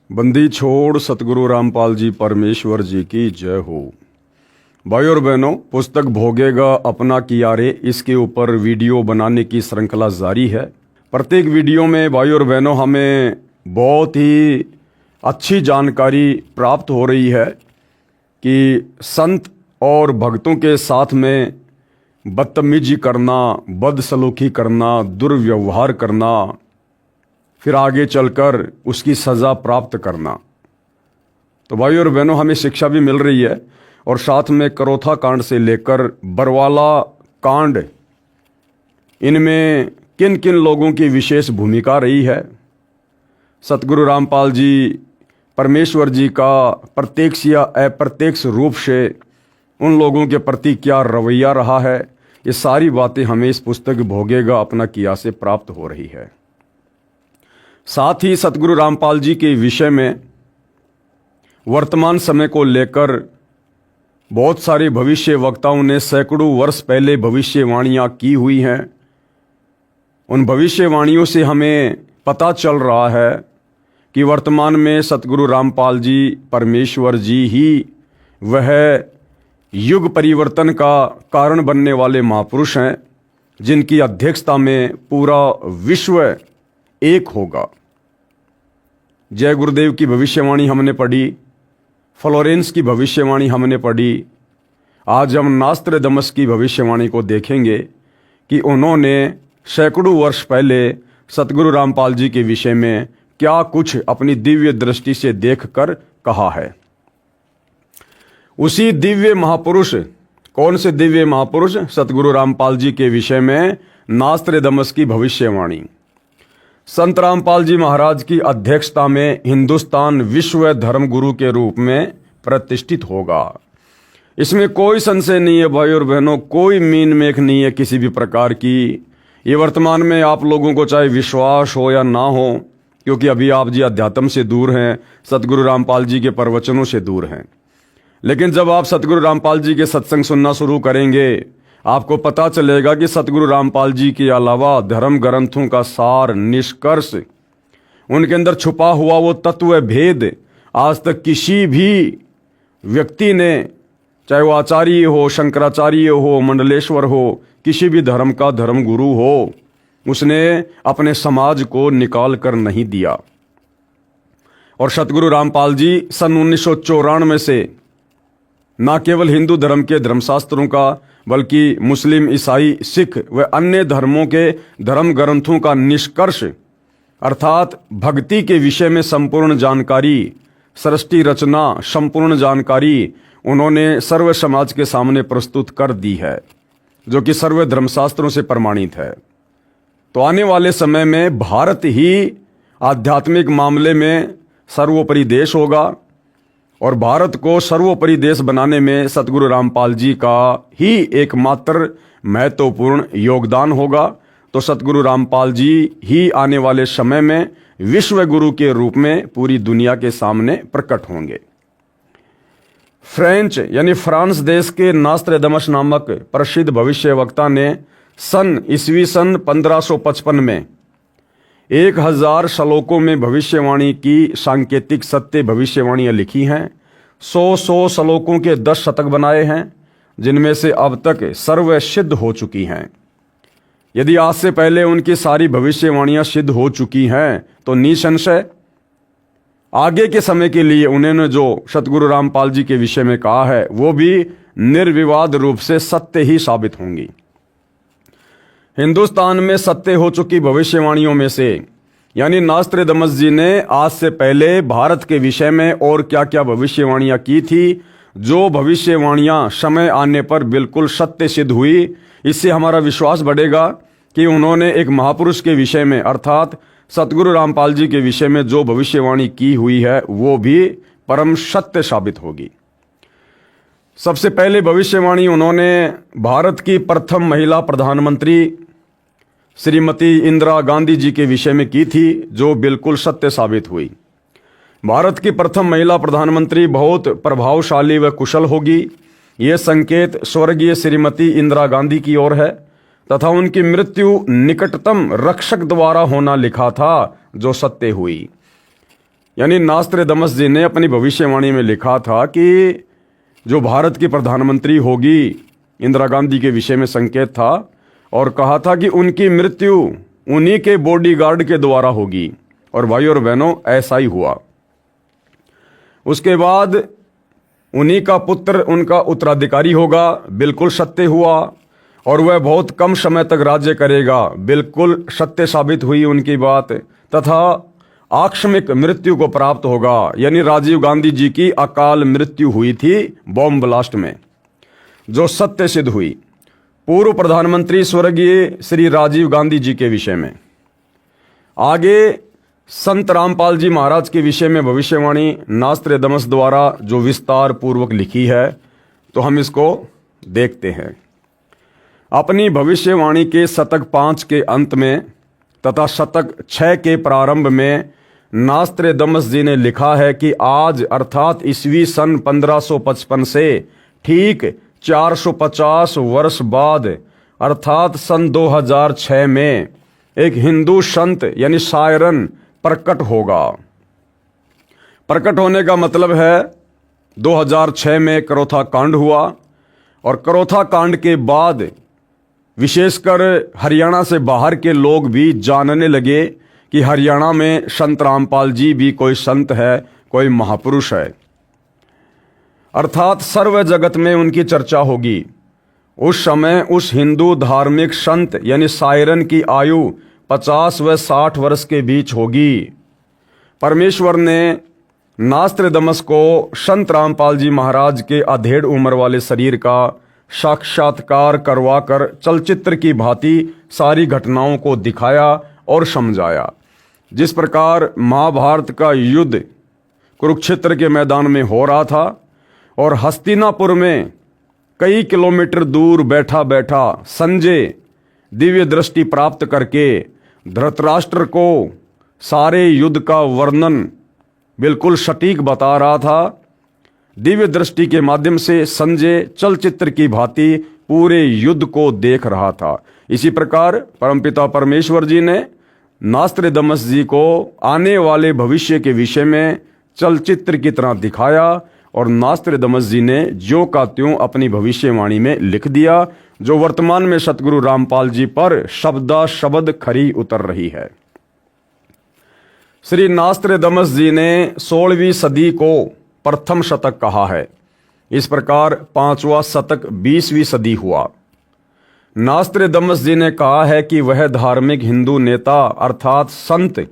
बंदी छोड़ सतगुरु रामपाल जी परमेश्वर जी की जय हो। भाई और बहनों, पुस्तक भोगेगा अपना किया रे, इसके ऊपर वीडियो बनाने की श्रृंखला जारी है। प्रत्येक वीडियो में भाई और बहनों हमें बहुत ही अच्छी जानकारी प्राप्त हो रही है कि संत और भक्तों के साथ में बदतमीजी करना, बदसलूकी करना, दुर्व्यवहार करना, फिर आगे चलकर उसकी सज़ा प्राप्त करना। तो भाई और बहनों हमें शिक्षा भी मिल रही है और साथ में करोथा कांड से लेकर बरवाला कांड, इनमें किन किन लोगों की विशेष भूमिका रही है, सतगुरु रामपाल जी परमेश्वर जी का प्रत्यक्ष या अप्रत्यक्ष रूप से उन लोगों के प्रति क्या रवैया रहा है, ये सारी बातें हमें इस पुस्तक भोगेगा अपना किया से प्राप्त हो रही है। साथ ही सतगुरु रामपाल जी के विषय में वर्तमान समय को लेकर बहुत सारे भविष्य वक्ताओं ने सैकड़ों वर्ष पहले भविष्यवाणियां की हुई हैं। उन भविष्यवाणियों से हमें पता चल रहा है कि वर्तमान में सतगुरु रामपाल जी परमेश्वर जी ही वह युग परिवर्तन का कारण बनने वाले महापुरुष हैं, जिनकी अध्यक्षता में पूरा विश्व एक होगा। जय गुरुदेव की भविष्यवाणी हमने पढ़ी, फ्लोरेंस की भविष्यवाणी हमने पढ़ी। आज हम नास्त्रदमस की भविष्यवाणी को देखेंगे कि उन्होंने सैकड़ों वर्ष पहले सतगुरु रामपाल जी के विषय में क्या कुछ अपनी दिव्य दृष्टि से देखकर कहा है। उसी दिव्य महापुरुष, कौन से दिव्य महापुरुष? सतगुरु रामपाल जी के विषय में नास्त्रदमस की भविष्यवाणी। संत रामपाल जी महाराज की अध्यक्षता में हिंदुस्तान विश्व धर्म गुरु के रूप में प्रतिष्ठित होगा। इसमें कोई संशय नहीं है भाई और बहनों, कोई मीन मेख नहीं है किसी भी प्रकार की। ये वर्तमान में आप लोगों को चाहे विश्वास हो या ना हो, क्योंकि अभी आप जी अध्यात्म से दूर हैं, सतगुरु रामपाल जी के प्रवचनों से दूर हैं। लेकिन जब आप सतगुरु रामपाल जी के सत्संग सुनना शुरू करेंगे, आपको पता चलेगा कि सतगुरु रामपाल जी के अलावा धर्म ग्रंथों का सार, निष्कर्ष, उनके अंदर छुपा हुआ वो तत्व भेद आज तक किसी भी व्यक्ति ने, चाहे वो आचार्य हो, शंकराचार्य हो, मंडलेश्वर हो, किसी भी धर्म का धर्म गुरु हो, उसने अपने समाज को निकाल कर नहीं दिया। और सतगुरु रामपाल जी सन 1994 से न केवल हिंदू धर्म के धर्मशास्त्रों का, बल्कि मुस्लिम, ईसाई, सिख व अन्य धर्मों के धर्म ग्रंथों का निष्कर्ष अर्थात भक्ति के विषय में संपूर्ण जानकारी, सृष्टि रचना संपूर्ण जानकारी उन्होंने सर्व समाज के सामने प्रस्तुत कर दी है, जो कि सर्व धर्मशास्त्रों से प्रमाणित है। तो आने वाले समय में भारत ही आध्यात्मिक मामले में सर्वोपरि देश होगा और भारत को सर्वोपरि देश बनाने में सतगुरु रामपाल जी का ही एकमात्र महत्वपूर्ण योगदान होगा। तो सतगुरु रामपाल जी ही आने वाले समय में विश्व गुरु के रूप में पूरी दुनिया के सामने प्रकट होंगे। फ्रेंच यानी फ्रांस देश के नास्त्रदमस नामक प्रसिद्ध भविष्यवक्ता ने सन ईस्वी सन 1555 में 1000 श्लोकों में भविष्यवाणी की सांकेतिक सत्य भविष्यवाणियां लिखी हैं। 100 श्लोकों के 10 शतक बनाए हैं, जिनमें से अब तक सर्व सिद्ध हो चुकी हैं। यदि आज से पहले उनकी सारी भविष्यवाणियां सिद्ध हो चुकी हैं, तो निसंशय आगे के समय के लिए उन्होंने जो सतगुरु रामपाल जी के विषय में कहा है, वो भी निर्विवाद रूप से सत्य ही साबित होंगी। हिंदुस्तान में सत्य हो चुकी भविष्यवाणियों में से, यानी नास्त्रदमस जी ने आज से पहले भारत के विषय में और क्या क्या भविष्यवाणियां की थी, जो भविष्यवाणियां समय आने पर बिल्कुल सत्य सिद्ध हुई। इससे हमारा विश्वास बढ़ेगा कि उन्होंने एक महापुरुष के विषय में अर्थात सतगुरु रामपाल जी के विषय में जो भविष्यवाणी की हुई है, वो भी परम सत्य साबित होगी। सबसे पहले भविष्यवाणी उन्होंने भारत की प्रथम महिला प्रधानमंत्री श्रीमती इंदिरा गांधी जी के विषय में की थी, जो बिल्कुल सत्य साबित हुई। भारत की प्रथम महिला प्रधानमंत्री बहुत प्रभावशाली व कुशल होगी, ये संकेत स्वर्गीय श्रीमती इंदिरा गांधी की ओर है तथा उनकी मृत्यु निकटतम रक्षक द्वारा होना लिखा था, जो सत्य हुई। यानी नास्त्रेदमस जी ने अपनी भविष्यवाणी में लिखा था कि जो भारत की प्रधानमंत्री होगी, इंदिरा गांधी के विषय में संकेत था, और कहा था कि उनकी मृत्यु उन्हीं के बॉडीगार्ड के द्वारा होगी। और भाई और बहनों, ऐसा ही हुआ। उसके बाद उन्हीं का पुत्र उनका उत्तराधिकारी होगा, बिल्कुल सत्य हुआ। और वह बहुत कम समय तक राज्य करेगा, बिल्कुल सत्य साबित हुई उनकी बात। तथा आकस्मिक मृत्यु को प्राप्त होगा, यानी राजीव गांधी जी की अकाल मृत्यु हुई थी बॉम्ब ब्लास्ट में, जो सत्य सिद्ध हुई। पूर्व प्रधानमंत्री स्वर्गीय श्री राजीव गांधी जी के विषय में। आगे संत रामपाल जी महाराज के विषय में भविष्यवाणी नास्त्रेदमस द्वारा जो विस्तार पूर्वक लिखी है, तो हम इसको देखते हैं। अपनी भविष्यवाणी के शतक 5 के अंत में तथा शतक 6 के प्रारंभ में नास्त्रेदमस जी ने लिखा है कि आज अर्थात ईस्वी सन 1555 से ठीक 450 वर्ष बाद अर्थात सन 2006 में एक हिंदू संत यानी शायरन प्रकट होगा। प्रकट होने का मतलब है 2006 में करोथा कांड हुआ, और करोथा कांड के बाद विशेषकर हरियाणा से बाहर के लोग भी जानने लगे कि हरियाणा में संत रामपाल जी भी कोई संत है, कोई महापुरुष है, अर्थात सर्व जगत में उनकी चर्चा होगी। उस समय उस हिंदू धार्मिक संत यानी शायरन की आयु 50 व 60 वर्ष के बीच होगी। परमेश्वर ने नास्त्रेदमस को संत रामपाल जी महाराज के अधेड़ उम्र वाले शरीर का साक्षात्कार करवाकर चलचित्र की भांति सारी घटनाओं को दिखाया और समझाया। जिस प्रकार महाभारत का युद्ध कुरुक्षेत्र के मैदान में हो रहा था और हस्तिनापुर में कई किलोमीटर दूर बैठा बैठा संजय दिव्य दृष्टि प्राप्त करके धृतराष्ट्र को सारे युद्ध का वर्णन बिल्कुल सटीक बता रहा था, दिव्य दृष्टि के माध्यम से संजय चलचित्र की भांति पूरे युद्ध को देख रहा था। इसी प्रकार परमपिता परमेश्वर जी ने नास्त्रेदमस जी को आने वाले भविष्य के विषय में चलचित्र की तरह दिखाया, और नास्त्रेदमस जी ने ज्यों का त्यों अपनी भविष्यवाणी में लिख दिया, जो वर्तमान में सतगुरु रामपाल जी पर शब्दा शब्द खरी उतर रही है। श्री नास्त्रेदमस जी ने 16वीं सदी को प्रथम शतक कहा है। इस प्रकार 5वां शतक 20वीं सदी हुआ। नास्त्रेदमस जी ने कहा है कि वह धार्मिक हिंदू नेता अर्थात संत,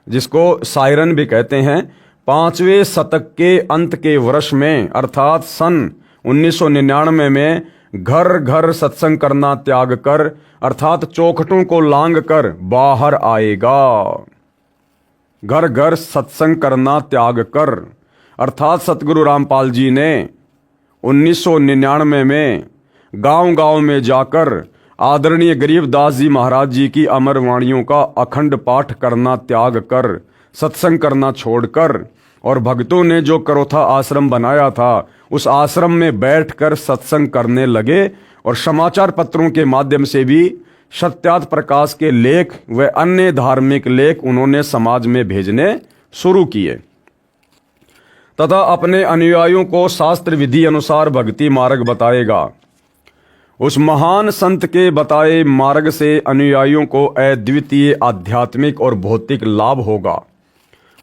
जिसको शायरन भी कहते हैं, 5वें शतक के अंत के वर्ष में अर्थात सन 1999 में घर घर सत्संग करना त्याग कर अर्थात चौखटों को लांग कर बाहर आएगा। घर घर सत्संग करना त्याग कर अर्थात सतगुरु रामपाल जी ने 1999 में गांव-गांव में जाकर आदरणीय गरीबदास जी महाराज जी की अमर वाणियों का अखंड पाठ करना त्याग कर सत्संग करना छोड़कर, और भक्तों ने जो करोथा आश्रम बनाया था उस आश्रम में बैठकर सत्संग करने लगे, और समाचार पत्रों के माध्यम से भी सत्यार्थ प्रकाश के लेख व अन्य धार्मिक लेख उन्होंने समाज में भेजने शुरू किए तथा अपने अनुयायियों को शास्त्र विधि अनुसार भक्ति मार्ग बताएगा। उस महान संत के बताए मार्ग से अनुयायियों को अद्वितीय आध्यात्मिक और भौतिक लाभ होगा।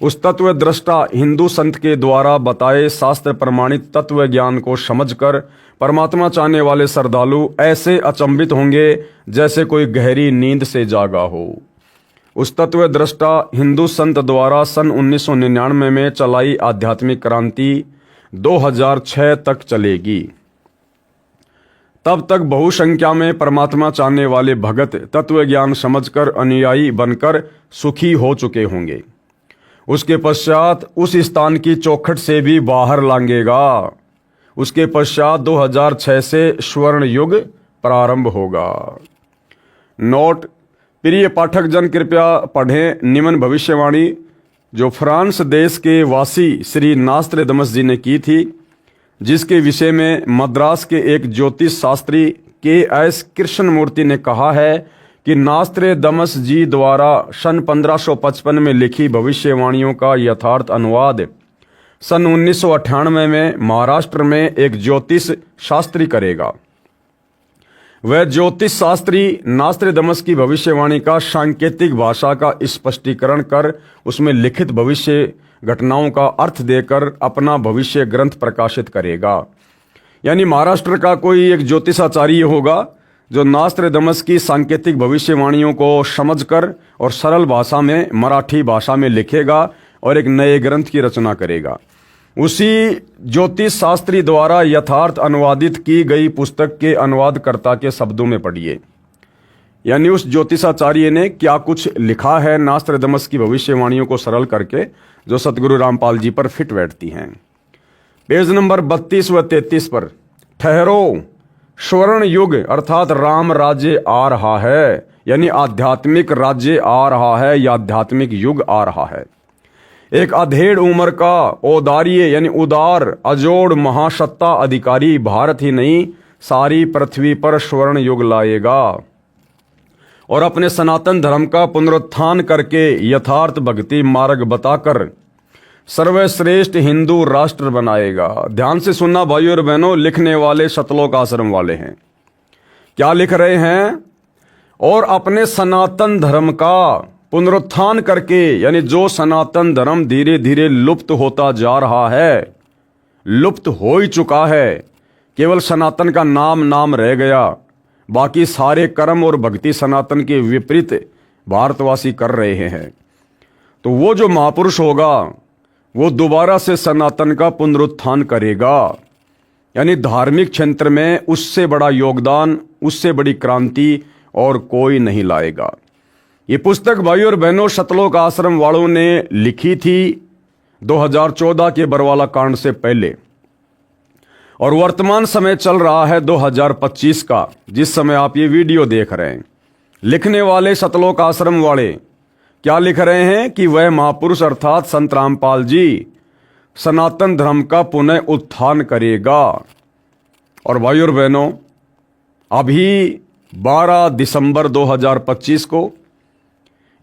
उस तत्व दृष्टा हिंदू संत के द्वारा बताए शास्त्र प्रमाणित तत्व ज्ञान को समझकर परमात्मा चाहने वाले श्रद्धालु ऐसे अचंभित होंगे जैसे कोई गहरी नींद से जागा हो। उस तत्व दृष्टा हिंदू संत द्वारा सन 1999 में चलाई आध्यात्मिक क्रांति 2006 तक चलेगी। तब तक बहुसंख्या में परमात्मा चाहने वाले भगत तत्व ज्ञान समझकर अनुयायी बनकर सुखी हो चुके होंगे। उसके पश्चात उस स्थान की चौखट से भी बाहर लांघेगा। उसके पश्चात 2006 से स्वर्ण युग प्रारंभ होगा। नोट: प्रिय पाठक जन कृपया पढ़ें निम्न भविष्यवाणी जो फ्रांस देश के वासी श्री नास्त्रेदमस जी ने की थी, जिसके विषय में मद्रास के एक ज्योतिष शास्त्री के एस कृष्णमूर्ति ने कहा है कि नास्त्रेदमस जी द्वारा सन 1555 में लिखी भविष्यवाणियों का यथार्थ अनुवाद सन 1998 में महाराष्ट्र में एक ज्योतिष शास्त्री करेगा। वह ज्योतिष शास्त्री नास्त्रेदमस की भविष्यवाणी का सांकेतिक भाषा का स्पष्टीकरण कर उसमें लिखित भविष्य घटनाओं का अर्थ देकर अपना भविष्य ग्रंथ प्रकाशित करेगा। यानी महाराष्ट्र का कोई एक ज्योतिषाचार्य होगा जो नास्त्रेदमस की सांकेतिक भविष्यवाणियों को समझकर और सरल भाषा में, मराठी भाषा में लिखेगा और एक नए ग्रंथ की रचना करेगा। उसी ज्योतिष शास्त्री द्वारा यथार्थ अनुवादित की गई पुस्तक के अनुवादकर्ता के शब्दों में पढ़िए। यानी उस ज्योतिषाचार्य ने क्या कुछ लिखा है नास्त्रेदमस की भविष्यवाणियों को सरल करके, जो सतगुरु रामपाल जी पर फिट बैठती हैं। पेज नंबर 32 व 33 पर, ठहरो, स्वर्ण युग अर्थात राम राज्य आ रहा है, यानी आध्यात्मिक राज्य आ रहा है या आध्यात्मिक युग आ रहा है। एक अधेड़ उम्र का औदार्य यानी उदार अजोड़ महासत्ता अधिकारी भारत ही नहीं सारी पृथ्वी पर स्वर्ण युग लाएगा और अपने सनातन धर्म का पुनरुत्थान करके यथार्थ भक्ति मार्ग बताकर सर्वश्रेष्ठ हिंदू राष्ट्र बनाएगा। ध्यान से सुनना भाइयों और बहनों, लिखने वाले सतलोक आश्रम वाले हैं। क्या लिख रहे हैं? और अपने सनातन धर्म का पुनरुत्थान करके, यानी जो सनातन धर्म धीरे धीरे लुप्त होता जा रहा है, लुप्त हो ही चुका है, केवल सनातन का नाम रह गया, बाकी सारे कर्म और भक्ति सनातन के विपरीत भारतवासी कर रहे हैं। तो वो जो महापुरुष होगा वो दोबारा से सनातन का पुनरुत्थान करेगा। यानी धार्मिक क्षेत्र में उससे बड़ा योगदान, उससे बड़ी क्रांति और कोई नहीं लाएगा। ये पुस्तक भाइयों और बहनों सतलोक आश्रम वालों ने लिखी थी 2014 के बरवाला कांड से पहले, और वर्तमान समय चल रहा है 2025 का, जिस समय आप ये वीडियो देख रहे हैं। लिखने वाले सतलोक आश्रम वाले क्या लिख रहे हैं कि वह महापुरुष अर्थात संत रामपाल जी सनातन धर्म का पुनः उत्थान करेगा। और भाइयों और बहनों, अभी 12 दिसंबर 2025 को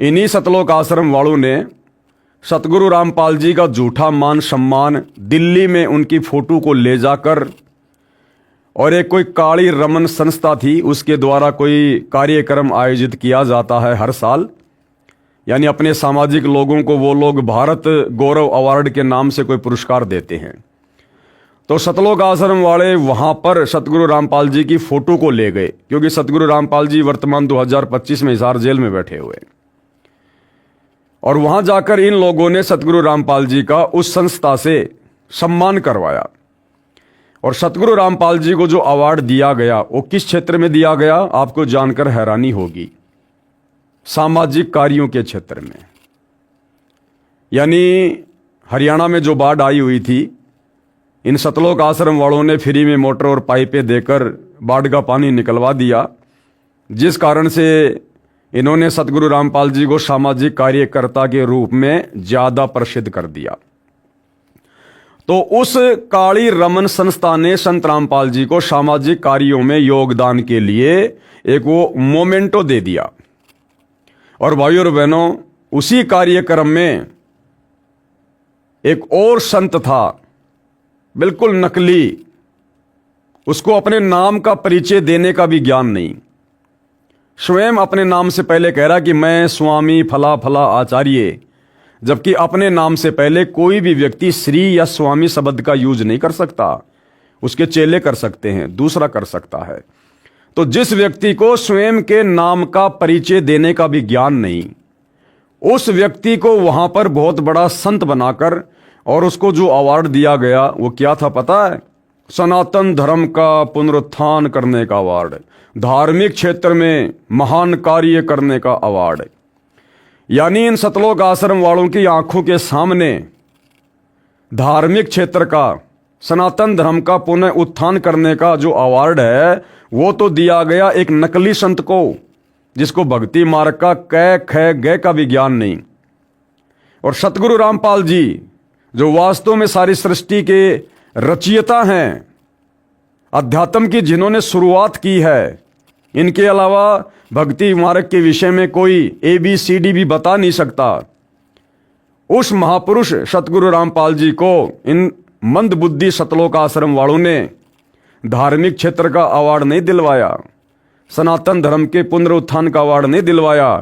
इन्हीं सतलोक आश्रम वालों ने सतगुरु रामपाल जी का झूठा मान सम्मान दिल्ली में उनकी फोटो को ले जाकर, और एक कोई काली रमन संस्था थी उसके द्वारा कोई कार्यक्रम आयोजित किया जाता है हर साल, यानी अपने सामाजिक लोगों को वो लोग भारत गौरव अवार्ड के नाम से कोई पुरस्कार देते हैं। तो सतलोक आश्रम वाले वहां पर सतगुरु रामपाल जी की फोटो को ले गए, क्योंकि सतगुरु रामपाल जी वर्तमान 2025 में हिसार जेल में बैठे हुए, और वहां जाकर इन लोगों ने सतगुरु रामपाल जी का उस संस्था से सम्मान करवाया। और सतगुरु रामपाल जी को जो अवार्ड दिया गया वो किस क्षेत्र में दिया गया, आपको जानकर हैरानी होगी, सामाजिक कार्यों के क्षेत्र में। यानी हरियाणा में जो बाढ़ आई हुई थी, इन सतलोक आश्रम वालों ने फ्री में मोटर और पाइपें देकर बाढ़ का पानी निकलवा दिया, जिस कारण से इन्होंने सतगुरु रामपाल जी को सामाजिक कार्यकर्ता के रूप में ज्यादा प्रसिद्ध कर दिया। तो उस काली रमन संस्था ने संत रामपाल जी को सामाजिक कार्यों में योगदान के लिए एक वो मोमेंटो दे दिया। और भाइयों और बहनों, उसी कार्यक्रम में एक और संत था, बिल्कुल नकली, उसको अपने नाम का परिचय देने का भी ज्ञान नहीं, स्वयं अपने नाम से पहले कह रहा कि मैं स्वामी फला फला आचार्य, जबकि अपने नाम से पहले कोई भी व्यक्ति श्री या स्वामी शब्द का यूज नहीं कर सकता। उसके चेले कर सकते हैं, दूसरा कर सकता है। तो जिस व्यक्ति को स्वयं के नाम का परिचय देने का भी ज्ञान नहीं, उस व्यक्ति को वहां पर बहुत बड़ा संत बनाकर, और उसको जो अवार्ड दिया गया वो क्या था पता है? सनातन धर्म का पुनरुत्थान करने का अवार्ड, धार्मिक क्षेत्र में महान कार्य करने का अवार्ड। यानी इन सतलोक आश्रम वालों की आंखों के सामने धार्मिक क्षेत्र का, सनातन धर्म का पुनः उत्थान करने का जो अवार्ड है वो तो दिया गया एक नकली संत को, जिसको भक्ति मार्ग का कै ख गै का भी ज्ञान नहीं। और सतगुरु रामपाल जी जो वास्तव में सारी सृष्टि के रचयिता हैं, अध्यात्म की जिन्होंने शुरुआत की है, इनके अलावा भक्ति मार्ग के विषय में कोई ABCD भी बता नहीं सकता। उस महापुरुष सतगुरु रामपाल जी को इन मंदबुद्धि सतलोक आश्रम वालों ने धार्मिक क्षेत्र का अवार्ड नहीं दिलवाया, सनातन धर्म के पुनरुत्थान का अवार्ड नहीं दिलवाया,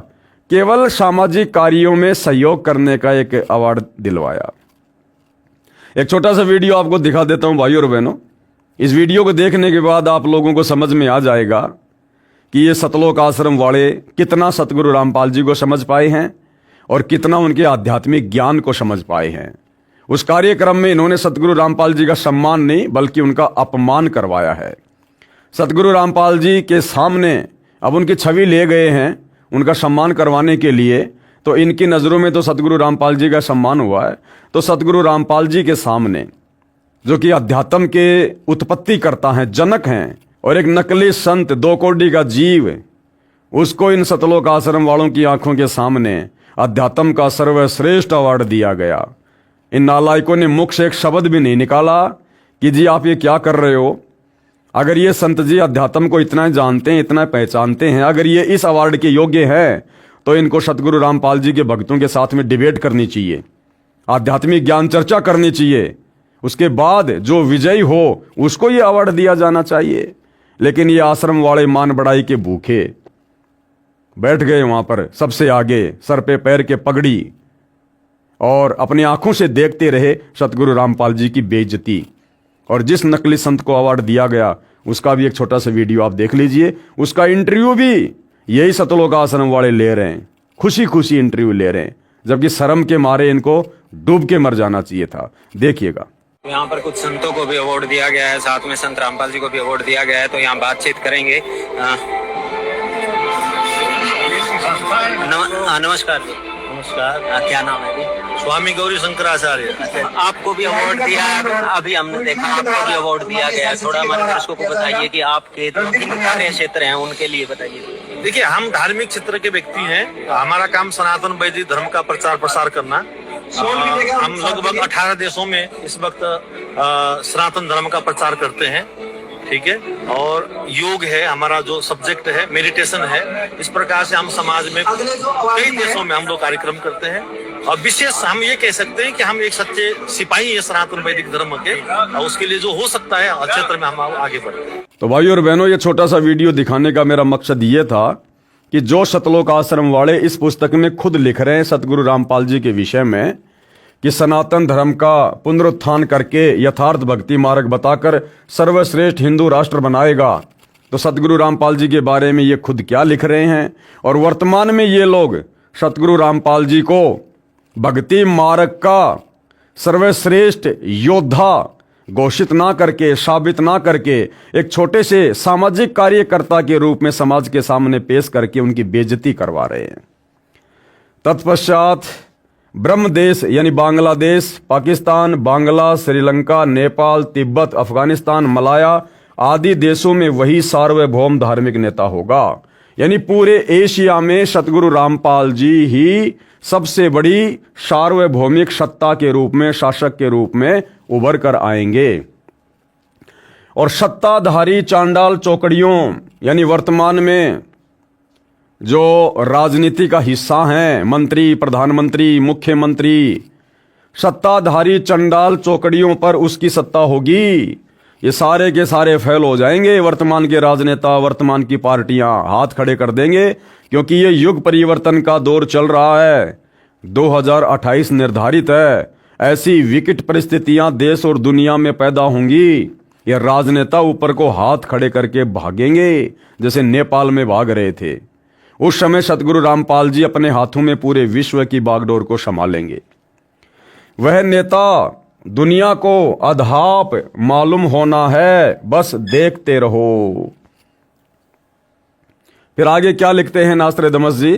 केवल सामाजिक कार्यों में सहयोग करने का एक अवार्ड दिलवाया। एक छोटा सा वीडियो आपको दिखा देता हूं भाइयों और बहनों। इस वीडियो को देखने के बाद आप लोगों को समझ में आ जाएगा कि ये सतलोक आश्रम वाले कितना सतगुरु रामपाल जी को समझ पाए हैं और कितना उनके आध्यात्मिक ज्ञान को समझ पाए हैं। उस कार्यक्रम में इन्होंने सतगुरु रामपाल जी का सम्मान नहीं बल्कि उनका अपमान करवाया है। सतगुरु रामपाल जी के सामने अब उनकी छवि ले गए हैं उनका सम्मान करवाने के लिए, तो इनकी नज़रों में तो सतगुरु रामपाल जी का सम्मान हुआ है। तो सतगुरु रामपाल जी के सामने जो कि अध्यात्म के उत्पत्ति करता है, जनक हैं और एक नकली संत, 2 कोड़ी का जीव, उसको इन सतलोक आश्रम वालों की आंखों के सामने अध्यात्म का सर्वश्रेष्ठ अवार्ड दिया गया। इन नालायकों ने मुख से एक शब्द भी नहीं निकाला कि जी आप ये क्या कर रहे हो। अगर ये संत जी अध्यात्म को इतना जानते हैं, इतना पहचानते हैं, अगर ये इस अवार्ड के योग्य हैं, तो इनको सतगुरु रामपाल जी के भक्तों के साथ में डिबेट करनी चाहिए, आध्यात्मिक ज्ञान चर्चा करनी चाहिए। उसके बाद जो विजयी हो उसको ये अवार्ड दिया जाना चाहिए। लेकिन ये आश्रम वाले मान बढ़ाई के भूखे बैठ गए वहां पर सबसे आगे, सर पे पैर के पगड़ी, और अपनी आंखों से देखते रहे सतगुरु रामपाल जी की बेइज्जती। और जिस नकली संत को अवार्ड दिया गया उसका भी एक छोटा सा वीडियो आप देख लीजिए। उसका इंटरव्यू भी यही सतलोक आश्रम वाले ले रहे हैं, खुशी खुशी इंटरव्यू ले रहे हैं, जबकि शर्म के मारे इनको डूब के मर जाना चाहिए था। देखिएगा। यहाँ पर कुछ संतों को भी अवार्ड दिया गया है, साथ में संत रामपाल जी को भी अवार्ड दिया गया है, तो यहाँ बातचीत करेंगे। नमस्कार जी। नमस्कार। क्या नाम है जी? स्वामी गौरी शंकराचार्य। आपको भी अवार्ड दिया है, अभी हमने देखा आपको भी अवार्ड दिया गया है। थोड़ा हमारे दर्शकों को बताइए कि आपके जो कार्य क्षेत्र हैं उनके लिए बताइए। देखिए, हम धार्मिक क्षेत्र के व्यक्ति हैं। हमारा काम सनातन वैदिक धर्म का प्रचार प्रसार करना। हम लगभग 18 देशों में इस वक्त सनातन धर्म का प्रचार करते हैं, ठीक है। और योग है हमारा जो सब्जेक्ट है, मेडिटेशन है। इस प्रकार से हम समाज में कई देशों में हम लोग कार्यक्रम करते हैं। और विशेष हम ये कह सकते हैं कि हम एक सच्चे सिपाही है सनातन वैदिक धर्म के, और उसके लिए जो हो सकता है क्षेत्र में हम आगे बढ़ते हैं। तो भाइयों और बहनों, ये छोटा सा वीडियो दिखाने का मेरा मकसद ये था कि जो सतलोक आश्रम वाले इस पुस्तक में खुद लिख रहे हैं सतगुरु रामपाल जी के विषय में कि सनातन धर्म का पुनरुत्थान करके यथार्थ भक्ति मार्ग बताकर सर्वश्रेष्ठ हिंदू राष्ट्र बनाएगा, तो सतगुरु रामपाल जी के बारे में ये खुद क्या लिख रहे हैं। और वर्तमान में ये लोग सतगुरु रामपाल जी को भक्ति मार्ग का सर्वश्रेष्ठ योद्धा घोषित ना करके, साबित ना करके, एक छोटे से सामाजिक कार्यकर्ता के रूप में समाज के सामने पेश करके उनकी बेइज्जती करवा रहे हैं। तत्पश्चात ब्रह्मदेश यानी बांग्लादेश, पाकिस्तान, बांग्ला, श्रीलंका, नेपाल, तिब्बत, अफगानिस्तान, मलाया आदि देशों में वही सार्वभौम धार्मिक नेता होगा। यानी पूरे एशिया में सतगुरु रामपाल जी ही सबसे बड़ी सार्वभौमिक सत्ता के रूप में, शासक के रूप में उभर कर आएंगे। और सत्ताधारी चांडाल चौकड़ियों यानी वर्तमान में जो राजनीति का हिस्सा हैं, मंत्री, प्रधानमंत्री, मुख्यमंत्री, सत्ताधारी चंडाल चौकड़ियों पर उसकी सत्ता होगी। ये सारे के सारे फेल हो जाएंगे। वर्तमान के राजनेता, वर्तमान की पार्टियां हाथ खड़े कर देंगे, क्योंकि ये युग परिवर्तन का दौर चल रहा है। 2028 निर्धारित है। ऐसी विकट परिस्थितियां देश और दुनिया में पैदा होंगी, ये राजनेता ऊपर को हाथ खड़े करके भागेंगे, जैसे नेपाल में भाग रहे थे। उस समय सतगुरु रामपाल जी अपने हाथों में पूरे विश्व की बागडोर को संभालेंगे। वह नेता दुनिया को अधाप मालूम होना है, बस देखते रहो। फिर आगे क्या लिखते हैं नास्त्रेदमस जी?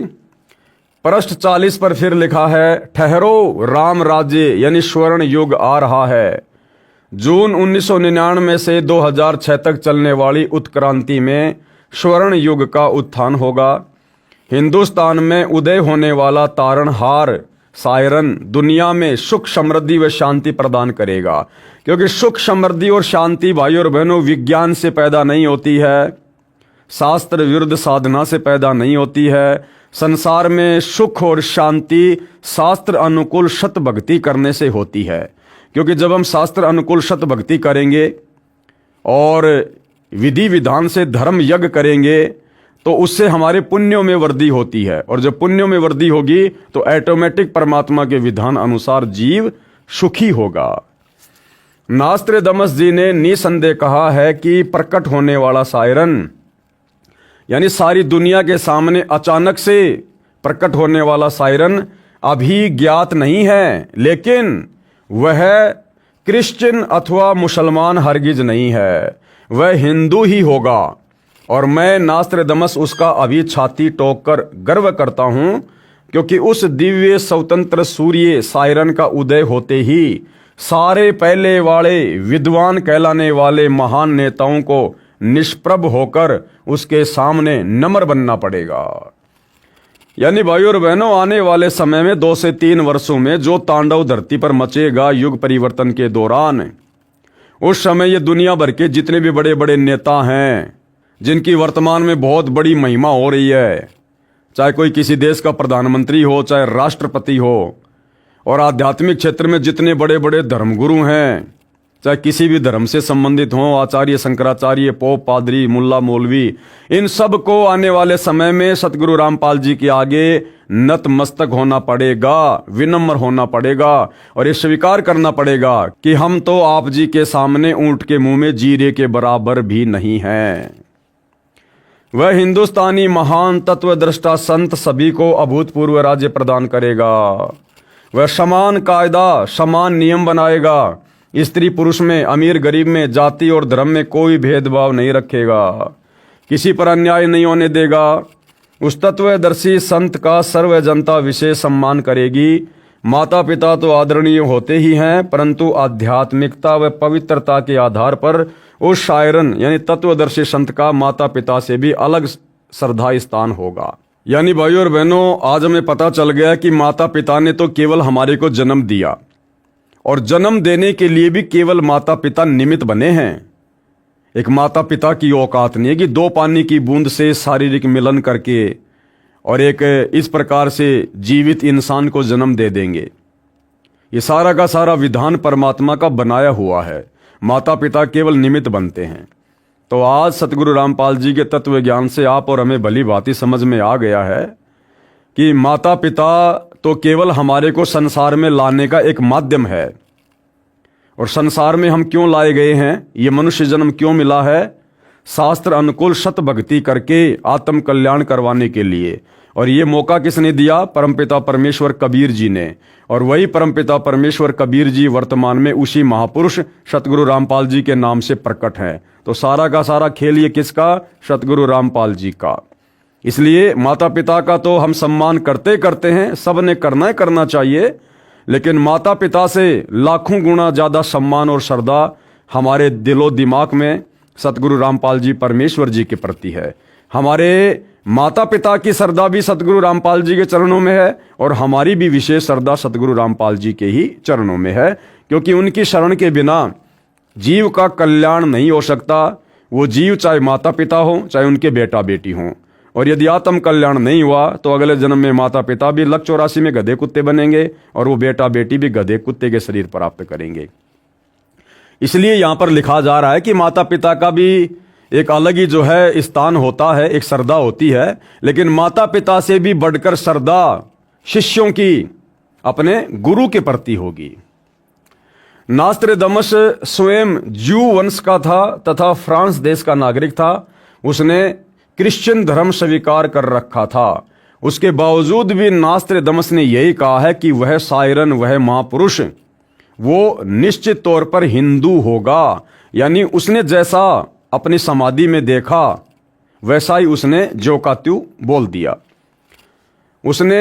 पृष्ठ 40 पर फिर लिखा है, ठहरो राम राज्य यानी स्वर्ण युग आ रहा है। जून 1999 से 2006 तक चलने वाली उत्क्रांति में स्वर्ण युग का उत्थान होगा। हिंदुस्तान में उदय होने वाला तारणहार सायरन दुनिया में सुख, समृद्धि व शांति प्रदान करेगा। क्योंकि सुख, समृद्धि और शांति भाइयों और बहनों विज्ञान से पैदा नहीं होती है, शास्त्र विरुद्ध साधना से पैदा नहीं होती है। संसार में सुख और शांति शास्त्र अनुकूल सत भक्ति करने से होती है, क्योंकि जब हम शास्त्र अनुकूल सत भक्ति करेंगे और विधि विधान से धर्म यज्ञ करेंगे तो उससे हमारे पुण्यों में वृद्धि होती है, और जब पुण्यों में वृद्धि होगी तो ऑटोमेटिक परमात्मा के विधान अनुसार जीव सुखी होगा। नास्त्रेदमस जी ने निसंदेह कहा है कि प्रकट होने वाला सायरन, यानी सारी दुनिया के सामने अचानक से प्रकट होने वाला सायरन अभी ज्ञात नहीं है, लेकिन वह क्रिश्चियन अथवा मुसलमान हरगिज नहीं है, वह हिंदू ही होगा। और मैं नास्त्रेदमस उसका अभी छाती ठोक कर गर्व करता हूं, क्योंकि उस दिव्य स्वतंत्र सूर्य सायरन का उदय होते ही सारे पहले वाले विद्वान कहलाने वाले महान नेताओं को निष्प्रभ होकर उसके सामने नम्र बनना पड़ेगा। यानी भाइयों और बहनों, आने वाले समय में 2 से 3 वर्षों में जो तांडव धरती पर मचेगा युग परिवर्तन के दौरान, उस समय ये दुनिया भर के जितने भी बड़े बड़े नेता हैं जिनकी वर्तमान में बहुत बड़ी महिमा हो रही है, चाहे कोई किसी देश का प्रधानमंत्री हो, चाहे राष्ट्रपति हो, और आध्यात्मिक क्षेत्र में जितने बड़े बड़े धर्मगुरु हैं, चाहे किसी भी धर्म से संबंधित हों, आचार्य, शंकराचार्य, पोप, पादरी, मुल्ला, मौलवी, इन सब को आने वाले समय में सतगुरु रामपाल जी के आगे नतमस्तक होना पड़ेगा, विनम्र होना पड़ेगा, और ये स्वीकार करना पड़ेगा कि हम तो आप जी के सामने ऊंट के मुंह में जीरे के बराबर भी नहीं हैं। वह हिंदुस्तानी महान तत्वदृष्टा संत सभी को अभूतपूर्व राज्य प्रदान करेगा। वह समान कायदा, समान नियम बनाएगा। स्त्री पुरुष में, अमीर गरीब में, जाति और धर्म में कोई भेदभाव नहीं रखेगा, किसी पर अन्याय नहीं होने देगा। उस तत्वदर्शी संत का सर्व जनता विशेष सम्मान करेगी। माता पिता तो आदरणीय होते ही हैं, परंतु आध्यात्मिकता व पवित्रता के आधार पर उस शायरन यानी तत्वदर्शी संत का माता पिता से भी अलग श्रद्धा स्थान होगा। यानी भाइयों और बहनों, आज हमें पता चल गया कि माता पिता ने तो केवल हमारे को जन्म दिया, और जन्म देने के लिए भी केवल माता पिता निमित्त बने हैं। एक माता पिता की औकात नहीं है कि 2 पानी की बूंद से शारीरिक मिलन करके और एक इस प्रकार से जीवित इंसान को जन्म दे देंगे। ये सारा का सारा विधान परमात्मा का बनाया हुआ है, माता पिता केवल निमित्त बनते हैं। तो आज सतगुरु रामपाल जी के तत्व ज्ञान से आप और हमें भली भांति समझ में आ गया है कि माता पिता तो केवल हमारे को संसार में लाने का एक माध्यम है, और संसार में हम क्यों लाए गए हैं, ये मनुष्य जन्म क्यों मिला है, शास्त्र अनुकूल सत भक्ति करके आत्म कल्याण करवाने के लिए। और ये मौका किसने दिया? परमपिता परमेश्वर कबीर जी ने। और वही परमपिता परमेश्वर कबीर जी वर्तमान में उसी महापुरुष सतगुरु रामपाल जी के नाम से प्रकट हैं। तो सारा का सारा खेल ये किसका? सतगुरु रामपाल जी का। इसलिए माता पिता का तो हम सम्मान करते करते हैं, सब ने करना चाहिए, लेकिन माता पिता से लाखों गुना ज्यादा सम्मान और श्रद्धा हमारे दिलो दिमाग में सतगुरु रामपाल जी परमेश्वर जी के प्रति है। हमारे माता पिता की श्रद्धा भी सतगुरु रामपाल जी के चरणों में है, और हमारी भी विशेष श्रद्धा सतगुरु रामपाल जी के ही चरणों में है, क्योंकि उनकी शरण के बिना जीव का कल्याण नहीं हो सकता। वो जीव चाहे माता पिता हो, चाहे उनके बेटा बेटी हों, और यदि आत्म कल्याण नहीं हुआ तो अगले जन्म में माता पिता भी लक 84 में गधे कुत्ते बनेंगे, और वो बेटा बेटी भी गधे कुत्ते के शरीर प्राप्त करेंगे। इसलिए यहां पर लिखा जा रहा है कि माता पिता का भी एक अलग ही जो है स्थान होता है, एक श्रद्धा होती है, लेकिन माता पिता से भी बढ़कर श्रद्धा शिष्यों की अपने गुरु के प्रति होगी। नास्त्रेदमस स्वयं ज्यू वंश का था तथा फ्रांस देश का नागरिक था। उसने क्रिश्चियन धर्म स्वीकार कर रखा था। उसके बावजूद भी नास्त्रेदमस ने यही कहा है कि वह सायरन, वह महापुरुष, वो निश्चित तौर पर हिंदू होगा। यानी उसने जैसा अपनी समाधि में देखा वैसा ही उसने ज्यों का त्यों बोल दिया। उसने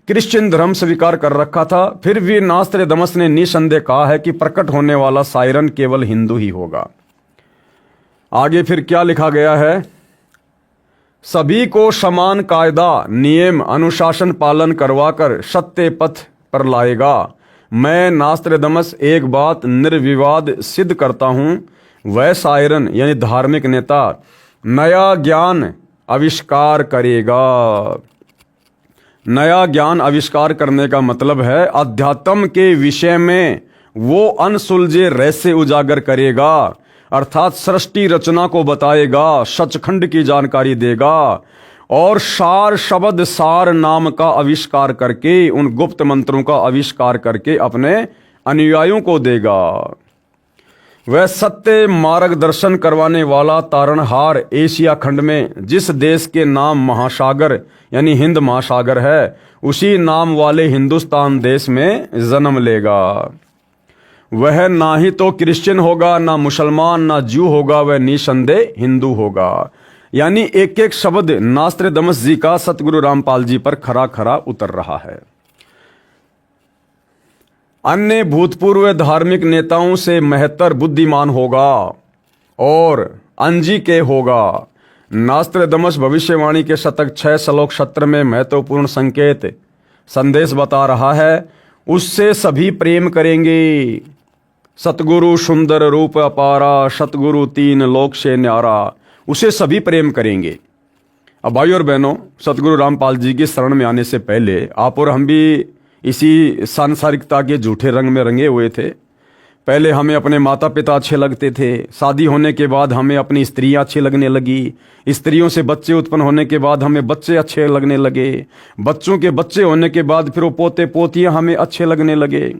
क्रिश्चियन धर्म स्वीकार कर रखा था, फिर भी नास्त्रेदमस ने निसंदेह कहा है कि प्रकट होने वाला सायरन केवल हिंदू ही होगा। आगे फिर क्या लिखा गया है? सभी को समान कायदा, नियम, अनुशासन पालन करवाकर सत्य पथ पर लाएगा। मैं नास्त्रेदमस एक बात निर्विवाद सिद्ध करता हूं, वह सायरन यानी धार्मिक नेता नया ज्ञान आविष्कार करेगा। नया ज्ञान आविष्कार करने का मतलब है अध्यात्म के विषय में वो अनसुलझे रहस्य उजागर करेगा, अर्थात सृष्टि रचना को बताएगा, सचखंड की जानकारी देगा और सार शब्द सार नाम का आविष्कार करके, उन गुप्त मंत्रों का आविष्कार करके अपने अनुयायियों को देगा। वह सत्य मार्गदर्शन करवाने वाला तारणहार एशिया खंड में जिस देश के नाम महासागर यानी हिंद महासागर है, उसी नाम वाले हिंदुस्तान देश में जन्म लेगा। वह ना ही तो क्रिश्चियन होगा, ना मुसलमान, ना ज्यू होगा, वह निसंदेह हिंदू होगा। यानी एक एक शब्द नास्त्रदमस जी का सतगुरु रामपाल जी पर खरा खरा उतर रहा है। अन्य भूतपूर्व धार्मिक नेताओं से महत्तर बुद्धिमान होगा और अंजी के होगा। नास्त्रदमस भविष्यवाणी के शतक 6 श्लोक 17 में महत्वपूर्ण संकेत संदेश बता रहा है, उससे सभी प्रेम करेंगे। सतगुरु सुंदर रूप अपारा, सतगुरु 3 लोक से न्यारा, उसे सभी प्रेम करेंगे। अब भाई और बहनों, सतगुरु रामपाल जी की शरण में आने से पहले आप और हम भी इसी सांसारिकता के झूठे रंग में रंगे हुए थे। पहले हमें अपने माता पिता अच्छे लगते थे, शादी होने के बाद हमें अपनी स्त्रियां अच्छी लगने लगी, स्त्रियों से बच्चे उत्पन्न होने के बाद हमें बच्चे अच्छे लगने लगे, बच्चों के बच्चे होने के बाद फिर वो पोते पोतियां हमें अच्छे लगने लगे।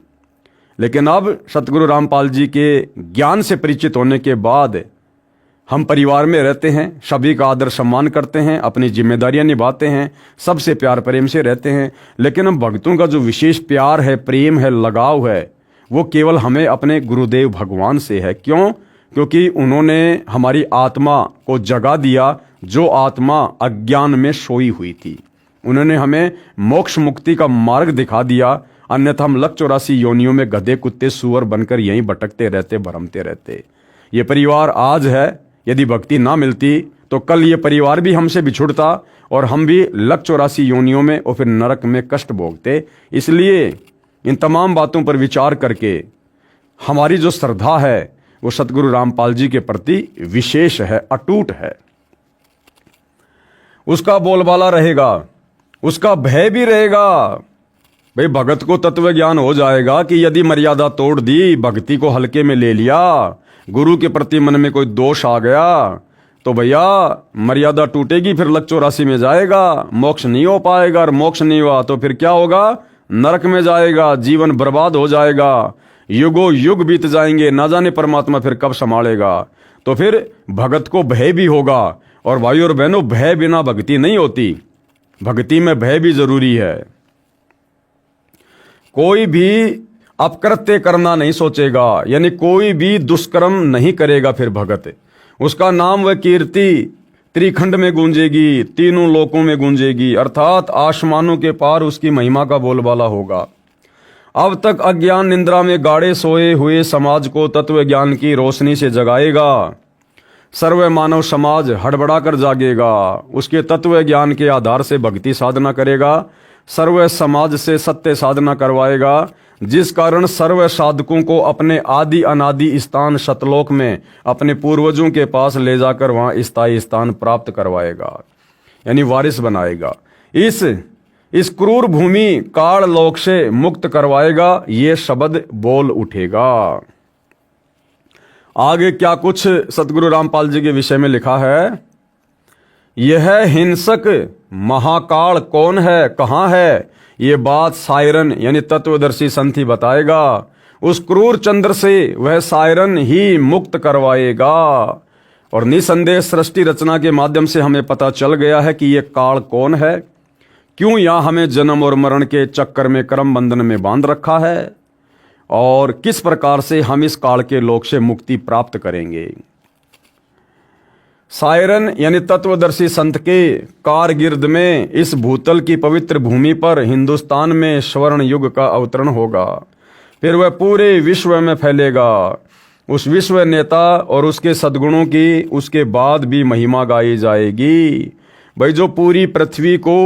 लेकिन अब सतगुरु रामपाल जी के ज्ञान से परिचित होने के बाद हम परिवार में रहते हैं, सभी का आदर सम्मान करते हैं, अपनी जिम्मेदारियां निभाते हैं, सबसे प्यार प्रेम से रहते हैं। लेकिन हम भक्तों का जो विशेष प्यार है, प्रेम है, लगाव है, वो केवल हमें अपने गुरुदेव भगवान से है। क्यों? क्योंकि उन्होंने हमारी आत्मा को जगा दिया, जो आत्मा अज्ञान में सोई हुई थी। उन्होंने हमें मोक्ष मुक्ति का मार्ग दिखा दिया, अन्यथा हम 184 योनियों में गधे कुत्ते सुअर बनकर यहीं भटकते रहते, भरमते रहते। ये परिवार आज है, यदि भक्ति ना मिलती तो कल ये परिवार भी हमसे बिछुड़ता और हम भी 184 योनियों में और फिर नरक में कष्ट भोगते। इसलिए इन तमाम बातों पर विचार करके हमारी जो श्रद्धा है वो सतगुरु रामपाल जी के प्रति विशेष है, अटूट है। उसका बोलबाला रहेगा, उसका भय भी रहेगा। भाई भगत को तत्व ज्ञान हो जाएगा कि यदि मर्यादा तोड़ दी, भक्ति को हल्के में ले लिया, गुरु के प्रति मन में कोई दोष आ गया तो भैया मर्यादा टूटेगी, फिर 184 में जाएगा, मोक्ष नहीं हो पाएगा। और मोक्ष नहीं हुआ तो फिर क्या होगा? नरक में जाएगा, जीवन बर्बाद हो जाएगा, युगों युग बीत जाएंगे, ना जाने परमात्मा फिर कब संभालेगा। तो फिर भगत को भय भी होगा। और भाई और बहनों, भय बिना भक्ति नहीं होती, भक्ति में भय भी जरूरी है। कोई भी अपकृत्य करना नहीं सोचेगा, यानी कोई भी दुष्कर्म नहीं करेगा, फिर भगत उसका नाम व कीर्ति त्रिखंड में गूंजेगी, तीनों लोकों में गूंजेगी, अर्थात आसमानों के पार उसकी महिमा का बोलबाला होगा। अब तक अज्ञान निंद्रा में गाड़े सोए हुए समाज को तत्व ज्ञान की रोशनी से जगाएगा। सर्व मानव समाज हड़बड़ा कर जागेगा, उसके तत्व ज्ञान के आधार से भक्ति साधना करेगा, सर्व समाज से सत्य साधना करवाएगा, जिस कारण सर्व साधकों को अपने आदि अनादि स्थान सतलोक में अपने पूर्वजों के पास ले जाकर वहां स्थायी स्थान प्राप्त करवाएगा, यानी वारिस बनाएगा। इस क्रूर भूमि काल लोक से मुक्त करवाएगा, ये शब्द बोल उठेगा। आगे क्या कुछ सतगुरु रामपाल जी के विषय में लिखा है? यह हिंसक महाकाल कौन है, कहाँ है, ये बात सायरन यानी तत्वदर्शी संत ही बताएगा। उस क्रूर चंद्र से वह सायरन ही मुक्त करवाएगा। और निसंदेह सृष्टि रचना के माध्यम से हमें पता चल गया है कि ये काल कौन है, क्यों यहां हमें जन्म और मरण के चक्कर में कर्म बंधन में बांध रखा है, और किस प्रकार से हम इस काल के लोक से मुक्ति प्राप्त करेंगे। सायरन यानी तत्वदर्शी संत के कारगिर्द में इस भूतल की पवित्र भूमि पर हिंदुस्तान में स्वर्ण युग का अवतरण होगा, फिर वह पूरे विश्व में फैलेगा। उस विश्व नेता और उसके सद्गुणों की उसके बाद भी महिमा गाई जाएगी। भाई जो पूरी पृथ्वी को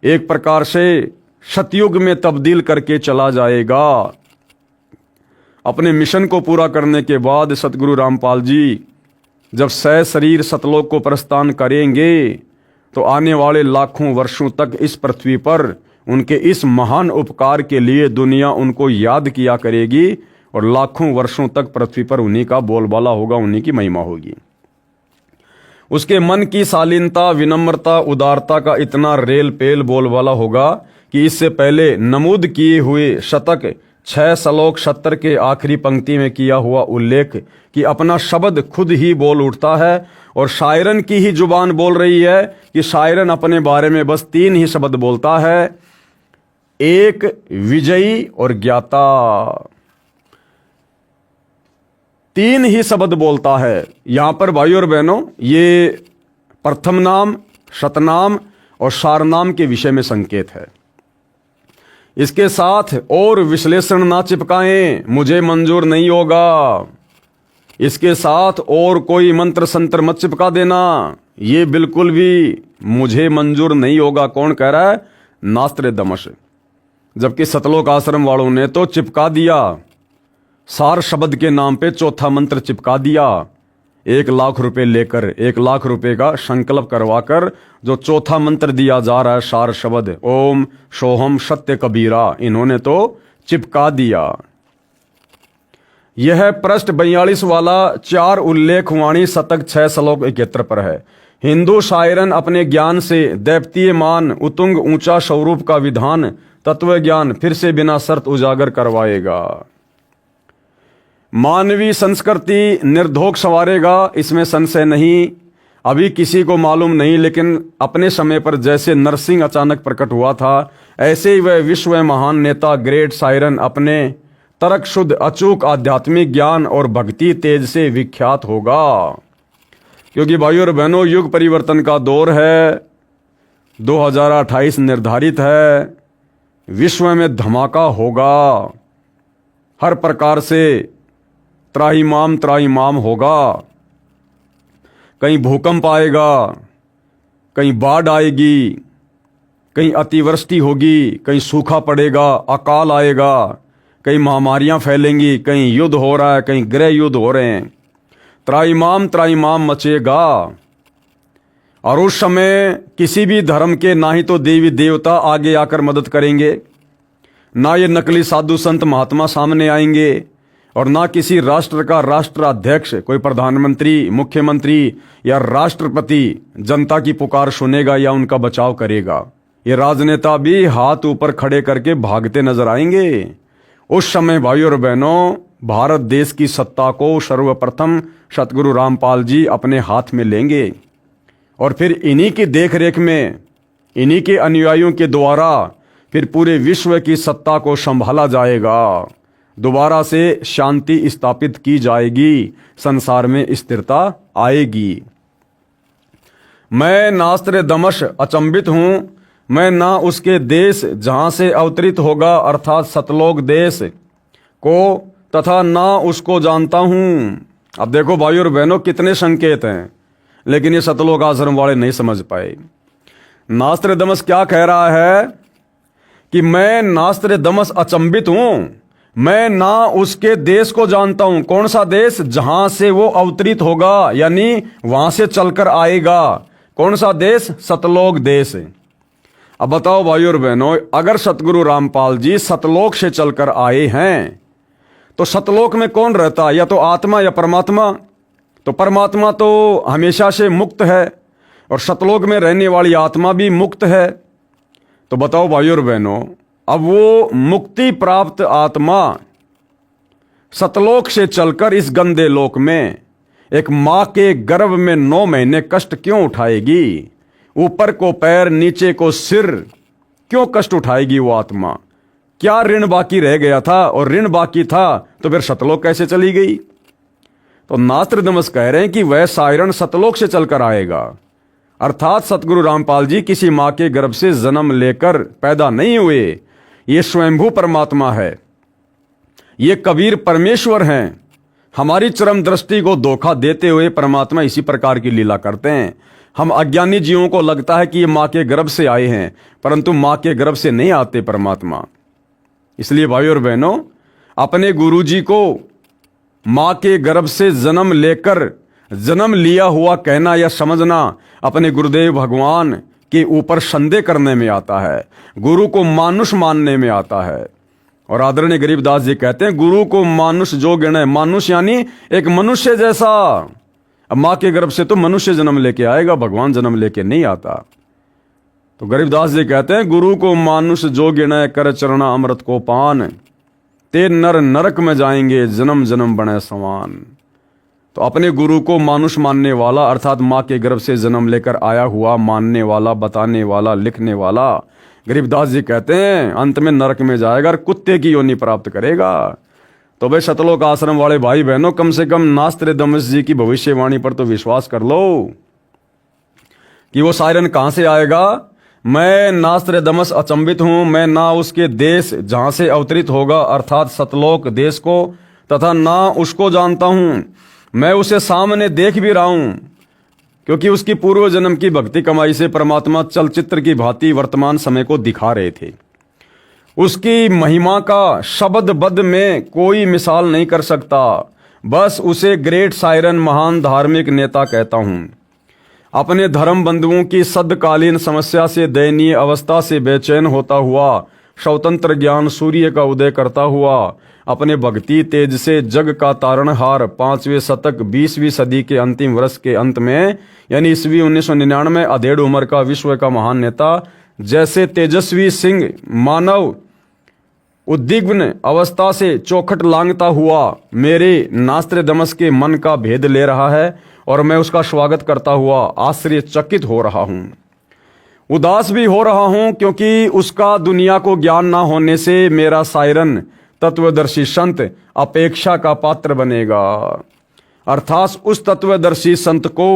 एक प्रकार से सतयुग में तब्दील करके चला जाएगा। अपने मिशन को पूरा करने के बाद सतगुरु रामपाल जी जब शरीर सतलोक को प्रस्थान करेंगे तो आने वाले लाखों वर्षों तक इस पृथ्वी पर उनके इस महान उपकार के लिए दुनिया उनको याद किया करेगी और लाखों वर्षों तक पृथ्वी पर उन्हीं का बोलबाला होगा, उन्हीं की महिमा होगी। उसके मन की शालीनता, विनम्रता, उदारता का इतना रेल पेल बोलबाला होगा कि इससे पहले नमूद किए हुए शतक 6 श्लोक 70 के आखिरी पंक्ति में किया हुआ उल्लेख कि अपना शब्द खुद ही बोल उठता है और शायरन की ही जुबान बोल रही है कि शायरन अपने बारे में बस 3 ही शब्द बोलता है, एक, विजयी और ज्ञाता। 3 ही शब्द बोलता है। यहां पर भाइयों और बहनों, ये प्रथम नाम, शतनाम और सारनाम के विषय में संकेत है। इसके साथ और विश्लेषण ना चिपकाएं, मुझे मंजूर नहीं होगा। इसके साथ और कोई मंत्र संत्र मत चिपका देना, ये बिल्कुल भी मुझे मंजूर नहीं होगा। कौन कह रहा है? नास्त्रेदमस। जबकि सतलोक आश्रम वालों ने तो चिपका दिया, सार शब्द के नाम पे चौथा मंत्र चिपका दिया। 1 लाख रुपए लेकर, 1 लाख रुपए का संकल्प करवाकर जो चौथा मंत्र दिया जा रहा है, सार शब्द ओम सोहम सत्य कबीरा, इन्होंने तो चिपका दिया। यह पृष्ठ 42 वाला 4 उल्लेख वाणी शतक 6 श्लोक 71 पर है। हिंदू शायरन अपने ज्ञान से दैप्तीयमान उतुंग ऊंचा स्वरूप का विधान तत्व ज्ञान फिर से बिना शर्त उजागर करवाएगा। मानवीय संस्कृति निर्धोक संवारेगा, इसमें संशय नहीं। अभी किसी को मालूम नहीं, लेकिन अपने समय पर जैसे नरसिंह अचानक प्रकट हुआ था, ऐसे ही वह विश्व में महान नेता ग्रेट शायरन अपने तर्क शुद्ध अचूक आध्यात्मिक ज्ञान और भक्ति तेज से विख्यात होगा। क्योंकि भाइयों और बहनों, युग परिवर्तन का दौर है, 2028 निर्धारित है, विश्व में धमाका होगा, हर प्रकार से त्राहिमाम होगा। कहीं भूकंप आएगा, कहीं बाढ़ आएगी, कहीं अतिवृष्टि होगी, कहीं सूखा पड़ेगा, अकाल आएगा, कहीं महामारियां फैलेंगी, कहीं युद्ध हो रहा है, कहीं गृह युद्ध हो रहे हैं। त्राहिमाम मचेगा। और उस समय किसी भी धर्म के ना ही तो देवी देवता आगे आकर मदद करेंगे, ना ये नकली साधु संत महात्मा सामने आएंगे, और ना किसी राष्ट्र का राष्ट्राध्यक्ष, कोई प्रधानमंत्री, मुख्यमंत्री या राष्ट्रपति जनता की पुकार सुनेगा या उनका बचाव करेगा। ये राजनेता भी हाथ ऊपर खड़े करके भागते नजर आएंगे। उस समय भाइयों और बहनों, भारत देश की सत्ता को सर्वप्रथम सतगुरु रामपाल जी अपने हाथ में लेंगे और फिर इन्हीं की देखरेख में, इन्हीं के अनुयायियों के द्वारा फिर पूरे विश्व की सत्ता को संभाला जाएगा। दोबारा से शांति स्थापित की जाएगी, संसार में स्थिरता आएगी। मैं नास्त्रेदमस अचंभित हूं, मैं ना उसके देश जहां से अवतरित होगा अर्थात सतलोक देश को, तथा ना उसको जानता हूं। अब देखो भाइयों और बहनों, कितने संकेत हैं, लेकिन ये सतलोक आश्रम वाले नहीं समझ पाए। नास्त्रेदमस क्या कह रहा है कि मैं नास्त्रेदमस अचंभित हूं, मैं ना उसके देश को जानता हूं। कौन सा देश? जहां से वो अवतरित होगा, यानी वहां से चलकर आएगा। कौन सा देश? सतलोक देश। अब बताओ भाइयों और बहनों, अगर सतगुरु रामपाल जी सतलोक से चलकर आए हैं तो सतलोक में कौन रहता? या तो आत्मा या परमात्मा। तो परमात्मा तो हमेशा से मुक्त है और सतलोक में रहने वाली आत्मा भी मुक्त है। तो बताओ भाइयों और बहनों, अब वो मुक्ति प्राप्त आत्मा सतलोक से चलकर इस गंदे लोक में एक मां के गर्भ में 9 महीने कष्ट क्यों उठाएगी? ऊपर को पैर, नीचे को सिर, क्यों कष्ट उठाएगी वो आत्मा? क्या ऋण बाकी रह गया था? और ऋण बाकी था तो फिर सतलोक कैसे चली गई? तो नास्त्रेदमस कह रहे हैं कि वह शायरन सतलोक से चलकर आएगा, अर्थात सतगुरु रामपाल जी किसी मां के गर्भ से जन्म लेकर पैदा नहीं हुए। ये स्वयंभू परमात्मा है, ये कबीर परमेश्वर हैं। हमारी चरम दृष्टि को धोखा देते हुए परमात्मा इसी प्रकार की लीला करते हैं। हम अज्ञानी जीवों को लगता है कि ये मां के गर्भ से आए हैं, परंतु मां के गर्भ से नहीं आते परमात्मा। इसलिए भाइयों और बहनों, अपने गुरुजी को मां के गर्भ से जन्म लेकर जन्म लिया हुआ कहना या समझना अपने गुरुदेव भगवान के ऊपर संदेह करने में आता है, गुरु को मानुष मानने में आता है। और आदरणीय गरीबदास जी कहते हैं, गुरु को मानुष जो गिने, मानुष यानी एक मनुष्य जैसा। अब मां के गर्भ से तो मनुष्य जन्म लेके आएगा, भगवान जन्म लेके नहीं आता। तो गरीबदास जी कहते हैं, गुरु को मानुष जो गिने, कर चरणा अमृत को पान, ते नर नरक में जाएंगे, जन्म जन्म बने समान। तो अपने गुरु को मानुष मानने वाला अर्थात मां के गर्भ से जन्म लेकर आया हुआ मानने वाला, बताने वाला, लिखने वाला, गरीबदास जी कहते हैं अंत में नरक में जाएगा और कुत्ते की योनि प्राप्त करेगा। तो भाई सतलोक आश्रम वाले भाई बहनों, कम से कम नास्त्रेदमस जी की भविष्यवाणी पर तो विश्वास कर लो कि वो सायरन कहां से आएगा। मैं नास्त्रेदमस अचंभित हूं, मैं ना उसके देश जहां से अवतरित होगा अर्थात सतलोक देश को तथा ना उसको जानता हूं। मैं उसे सामने देख भी रहा हूं क्योंकि उसकी पूर्व जन्म की भक्ति कमाई से परमात्मा चलचित्र की भांति वर्तमान समय को दिखा रहे थे। उसकी महिमा का शब्दबद्ध में कोई मिसाल नहीं कर सकता, बस उसे ग्रेट सायरन महान धार्मिक नेता कहता हूं। अपने धर्म बंधुओं की सदकालीन समस्या से दयनीय अवस्था से बेचैन होता हुआ, स्वतंत्र ज्ञान सूर्य का उदय करता हुआ, अपने भक्ति तेज से जग का तारणहार 5वें शतक 20वीं सदी के अंतिम वर्ष के अंत में यानी ईस्वी 1999 अधेड़ उम्र का विश्व का महान नेता जैसे तेजस्वी सिंह मानव उद्विग्न अवस्था से चौखट लांघता हुआ मेरे नास्त्रेदमस के मन का भेद ले रहा है और मैं उसका स्वागत करता हुआ आश्चर्यचकित हो रहा हूं। उदास भी हो रहा हूं क्योंकि उसका दुनिया को ज्ञान ना होने से मेरा सायरन तत्वदर्शी संत अपेक्षा का पात्र बनेगा। अर्थात उस तत्वदर्शी संत को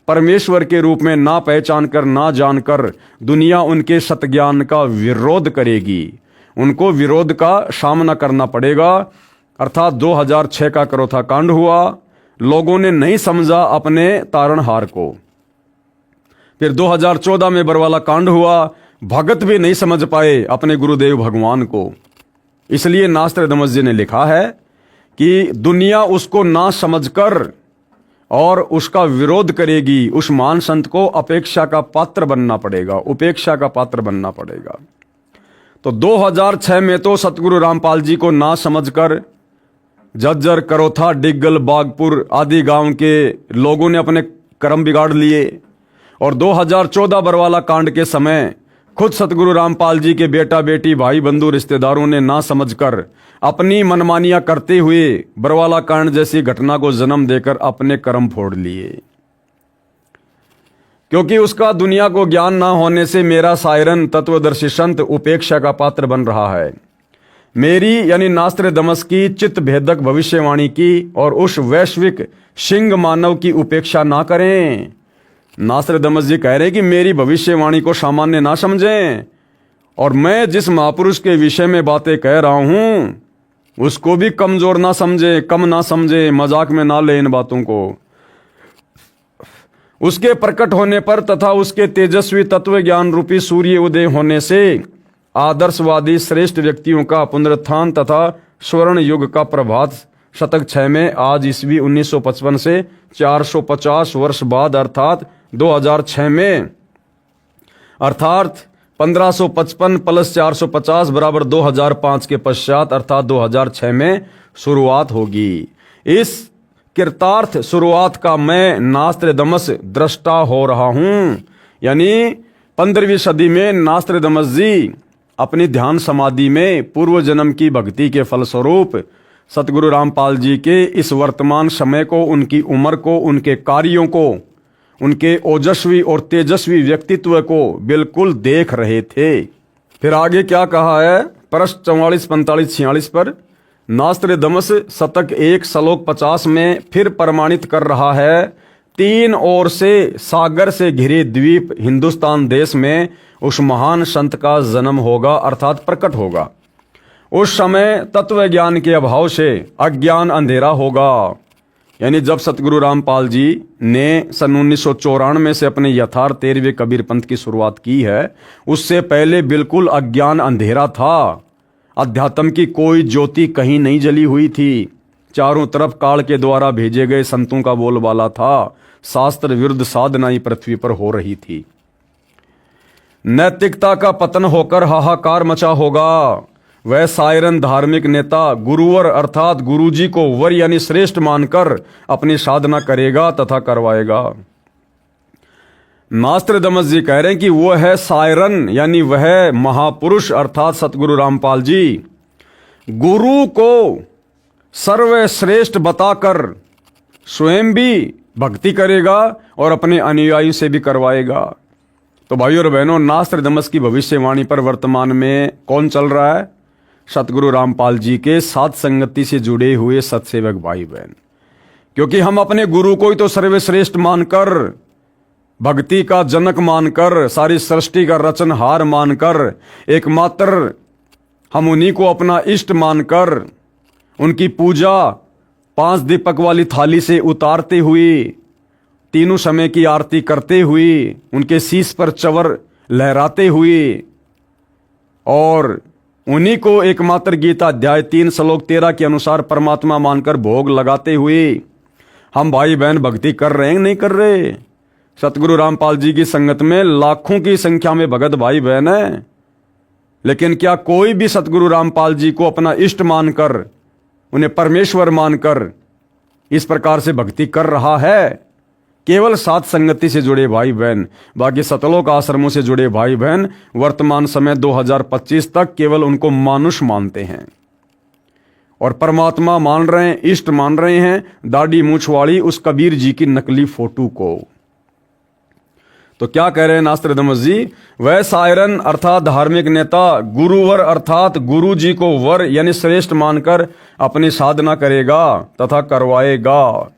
परमेश्वर के रूप में ना पहचान कर ना जानकर दुनिया उनके सतज्ञान का विरोध करेगी, उनको विरोध का सामना करना पड़ेगा। अर्थात 2006 का करोथा कांड हुआ, लोगों ने नहीं समझा अपने तारणहार को। फिर 2014 में बरवाला कांड हुआ, भगत भी नहीं समझ पाए अपने गुरुदेव भगवान को। इसलिए नास्त्रेदमस जी ने लिखा है कि दुनिया उसको ना समझकर और उसका विरोध करेगी, उस महान संत को अपेक्षा का पात्र बनना पड़ेगा, उपेक्षा का पात्र बनना पड़ेगा। तो 2006 में तो सतगुरु रामपाल जी को ना समझकर जज्जर, करोथा, डिग्गल, बागपुर आदि गांव के लोगों ने अपने कर्म बिगाड़ लिए और 2014 बरवाला कांड के समय खुद सतगुरु रामपाल जी के बेटा बेटी भाई बंधु रिश्तेदारों ने ना समझकर अपनी मनमानियां करते हुए बरवाला कांड जैसी घटना को जन्म देकर अपने कर्म फोड़ लिए। क्योंकि उसका दुनिया को ज्ञान ना होने से मेरा सायरन तत्वदर्शी संत उपेक्षा का पात्र बन रहा है। मेरी यानी नास्त्रेदमस की चित्त भेदक भविष्यवाणी की और उस वैश्विक सिंह मानव की उपेक्षा ना करें। नास्त्रेदमस जी कह रहे हैं कि मेरी भविष्यवाणी को सामान्य ना समझें और मैं जिस महापुरुष के विषय में बातें कह रहा हूं उसको भी कमजोर ना समझे, कम ना समझे, मजाक में ना ले इन बातों को। उसके प्रकट होने पर तथा उसके तेजस्वी तत्व ज्ञान रूपी सूर्य उदय होने से आदर्शवादी श्रेष्ठ व्यक्तियों का पुनरुत्थान तथा स्वर्ण युग का प्रभात शतक 6 में आज ईस्वी 1955 से 450 वर्ष बाद अर्थात 2006 में अर्थात 1555 प्लस 450 बराबर 2005 के पश्चात अर्थात 2006 में शुरुआत होगी। इस कृतार्थ शुरुआत का मैं नास्त्रेदमस दृष्टा हो रहा हूं। यानी 15वीं सदी में नास्त्रेदमस जी अपनी ध्यान समाधि में पूर्व जन्म की भक्ति के फलस्वरूप सतगुरु रामपाल जी के इस वर्तमान समय को, उनकी उम्र को, उनके कार्यों को, उनके ओजस्वी और तेजस्वी व्यक्तित्व को बिल्कुल देख रहे थे। फिर आगे क्या कहा है पृष्ठ 44, 45, 46 पर नास्त्रेदमस शतक 1 श्लोक 50 में फिर प्रमाणित कर रहा है 3 ओर से सागर से घिरे द्वीप हिंदुस्तान देश में उस महान संत का जन्म होगा अर्थात प्रकट होगा। उस समय तत्व ज्ञान के अभाव से अज्ञान अंधेरा होगा। यानी जब सतगुरु रामपाल जी ने सन 1994 से अपने यथार्थ 13वें कबीर पंथ की शुरुआत की है, उससे पहले बिल्कुल अज्ञान अंधेरा था। अध्यात्म की कोई ज्योति कहीं नहीं जली हुई थी। चारों तरफ काल के द्वारा भेजे गए संतों का बोलबाला था। शास्त्र विरुद्ध साधना ही पृथ्वी पर हो रही थी। नैतिकता का पतन होकर हाहाकार मचा होगा। वह सायरन धार्मिक नेता गुरुवर अर्थात गुरुजी को वर यानी श्रेष्ठ मानकर अपनी साधना करेगा तथा करवाएगा। नास्त्रदमस जी कह रहे हैं कि वो है सायरन यानी वह महापुरुष अर्थात सतगुरु रामपाल जी गुरु को सर्वश्रेष्ठ बताकर स्वयं भी भक्ति करेगा और अपने अनुयायी से भी करवाएगा। तो भाइयों और बहनों, नास्त्रदमस की भविष्यवाणी पर वर्तमान में कौन चल रहा है? सतगुरु रामपाल जी के साथ संगति से जुड़े हुए सत्सेवक भाई बहन। क्योंकि हम अपने गुरु को ही तो सर्वश्रेष्ठ मानकर, भक्ति का जनक मानकर, सारी सृष्टि का रचनहार मानकर, एकमात्र हम उन्हीं को अपना इष्ट मानकर उनकी पूजा 5 दीपक वाली थाली से उतारते हुए, तीनों समय की आरती करते हुए, उनके शीश पर चवर लहराते हुए और उन्हीं को एकमात्र गीता अध्याय 3 श्लोक 13 के अनुसार परमात्मा मानकर भोग लगाते हुए हम भाई बहन भक्ति कर रहे हैं नहीं कर रहे? सतगुरु रामपाल जी की संगत में लाखों की संख्या में भगत भाई बहन है, लेकिन क्या कोई भी सतगुरु रामपाल जी को अपना इष्ट मानकर, उन्हें परमेश्वर मानकर इस प्रकार से भक्ति कर रहा है? केवल साथ संगति से जुड़े भाई बहन, बाकी सतलोक आश्रमों से जुड़े भाई बहन वर्तमान समय 2025 तक केवल उनको मानुष मानते हैं और परमात्मा मान रहे हैं, इष्ट मान रहे हैं दाढ़ी मूंछ वाली उस कबीर जी की नकली फोटो को। तो क्या कह रहे हैं नास्त्रदमस जी? वह सायरन अर्थात धार्मिक नेता गुरुवर अर्थात गुरु जी को वर यानी श्रेष्ठ मानकर अपनी साधना करेगा तथा करवाएगा।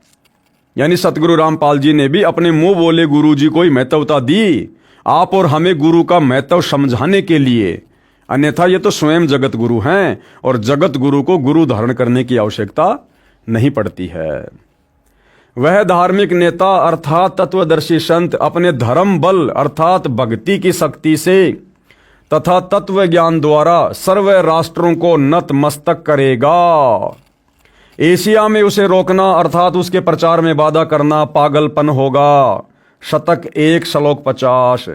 यानी सतगुरु रामपाल जी ने भी अपने मुंह बोले गुरु जी को ही महत्वता दी, आप और हमें गुरु का महत्व समझाने के लिए। अन्यथा ये तो स्वयं जगत गुरु हैं और जगत गुरु को गुरु धारण करने की आवश्यकता नहीं पड़ती है। वह धार्मिक नेता अर्थात तत्वदर्शी संत अपने धर्म बल अर्थात भक्ति की शक्ति से तथा तत्व ज्ञान द्वारा सर्व राष्ट्रों को नतमस्तक करेगा। एशिया में उसे रोकना अर्थात उसके प्रचार में बाधा करना पागलपन होगा। शतक 1 श्लोक 50।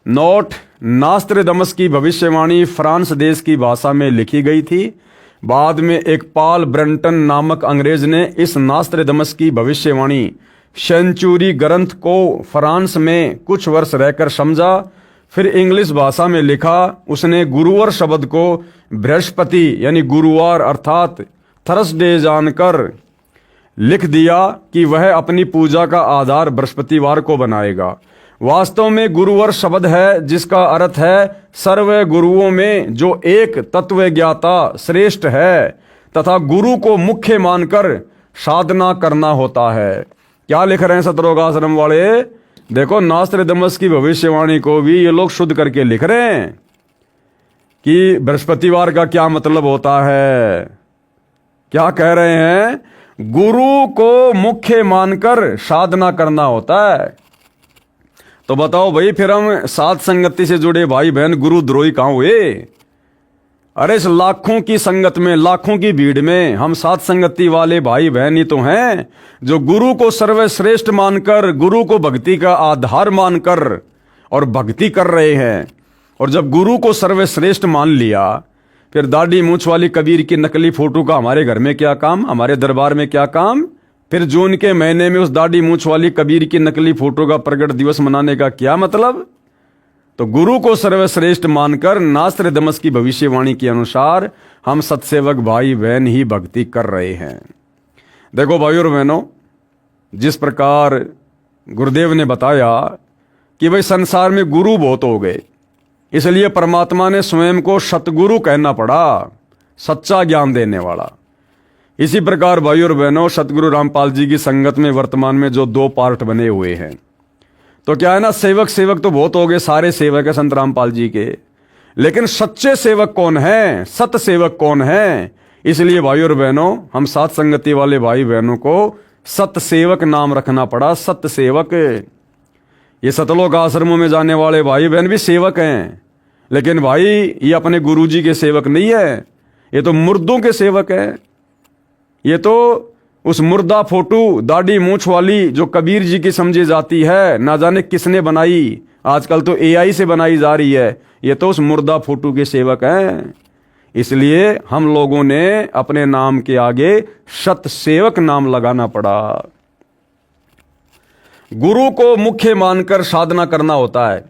नोट: नास्त्रदमस की भविष्यवाणी फ्रांस देश की भाषा में लिखी गई थी। बाद में एक पॉल ब्रंटन नामक अंग्रेज ने इस नास्त्रदमस की भविष्यवाणी सेंचुरी ग्रंथ को फ्रांस में कुछ वर्ष रहकर समझा, फिर इंग्लिश भाषा में लिखा। उसने गुरुवार शब्द को बृहस्पति यानी गुरुवार अर्थात थर्सडे जानकर लिख दिया कि वह अपनी पूजा का आधार बृहस्पतिवार को बनाएगा। वास्तव में गुरुवार शब्द है जिसका अर्थ है सर्व गुरुओं में जो एक तत्व ज्ञाता श्रेष्ठ है तथा गुरु को मुख्य मानकर साधना करना होता है। क्या लिख रहे हैं सतलोक आश्रम वाले? देखो, नास्त्रदमस की भविष्यवाणी को भी ये लोग शुद्ध करके लिख रहे हैं कि बृहस्पतिवार का क्या मतलब होता है। क्या कह रहे हैं? गुरु को मुख्य मानकर साधना करना होता है। तो बताओ भाई, फिर हम साथ संगति से जुड़े भाई बहन गुरुद्रोही कहां हुए? अरे इस लाखों की संगत में, लाखों की भीड़ में हम साथ संगति वाले भाई बहन ही तो हैं जो गुरु को सर्वश्रेष्ठ मानकर, गुरु को भक्ति का आधार मानकर और भक्ति कर रहे हैं। और जब गुरु को सर्वश्रेष्ठ मान लिया, फिर दाढ़ी मूंछ वाली कबीर की नकली फोटो का हमारे घर में क्या काम, हमारे दरबार में क्या काम? फिर जून के महीने में उस दाढ़ी मूंछ वाली कबीर की नकली फोटो का प्रगट दिवस मनाने का क्या मतलब? तो गुरु को सर्वश्रेष्ठ मानकर नास्त्रदमस की भविष्यवाणी के अनुसार हम सत्सेवक भाई बहन ही भक्ति कर रहे हैं। देखो भाइयों और बहनों, जिस प्रकार गुरुदेव ने बताया कि भाई संसार में गुरु बहुत हो गए, इसलिए परमात्मा ने स्वयं को सतगुरु कहना पड़ा, सच्चा ज्ञान देने वाला। इसी प्रकार भाइयों और बहनों, सतगुरु रामपाल जी की संगत में वर्तमान में जो 2 पार्ट बने हुए हैं, तो क्या है ना, सेवक तो बहुत हो गए, सारे सेवक है संत रामपाल जी के, लेकिन सच्चे सेवक कौन है, सत सेवक कौन है? इसलिए भाइयों और बहनों, हम साथ संगति वाले भाई बहनों को सत सेवक नाम रखना पड़ा। सत सेवक, ये सतलोक आश्रमों में जाने वाले भाई बहन भी सेवक हैं, लेकिन भाई ये अपने गुरु जी के सेवक नहीं है, ये तो मुर्दों के सेवक हैं। ये तो उस मुर्दा फोटो दाढ़ी मूंछ वाली जो कबीर जी की समझी जाती है, ना जाने किसने बनाई, आजकल तो एआई से बनाई जा रही है, ये तो उस मुर्दा फोटो के सेवक हैं। इसलिए हम लोगों ने अपने नाम के आगे सत सेवक नाम लगाना पड़ा। गुरु को मुख्य मानकर साधना करना होता है।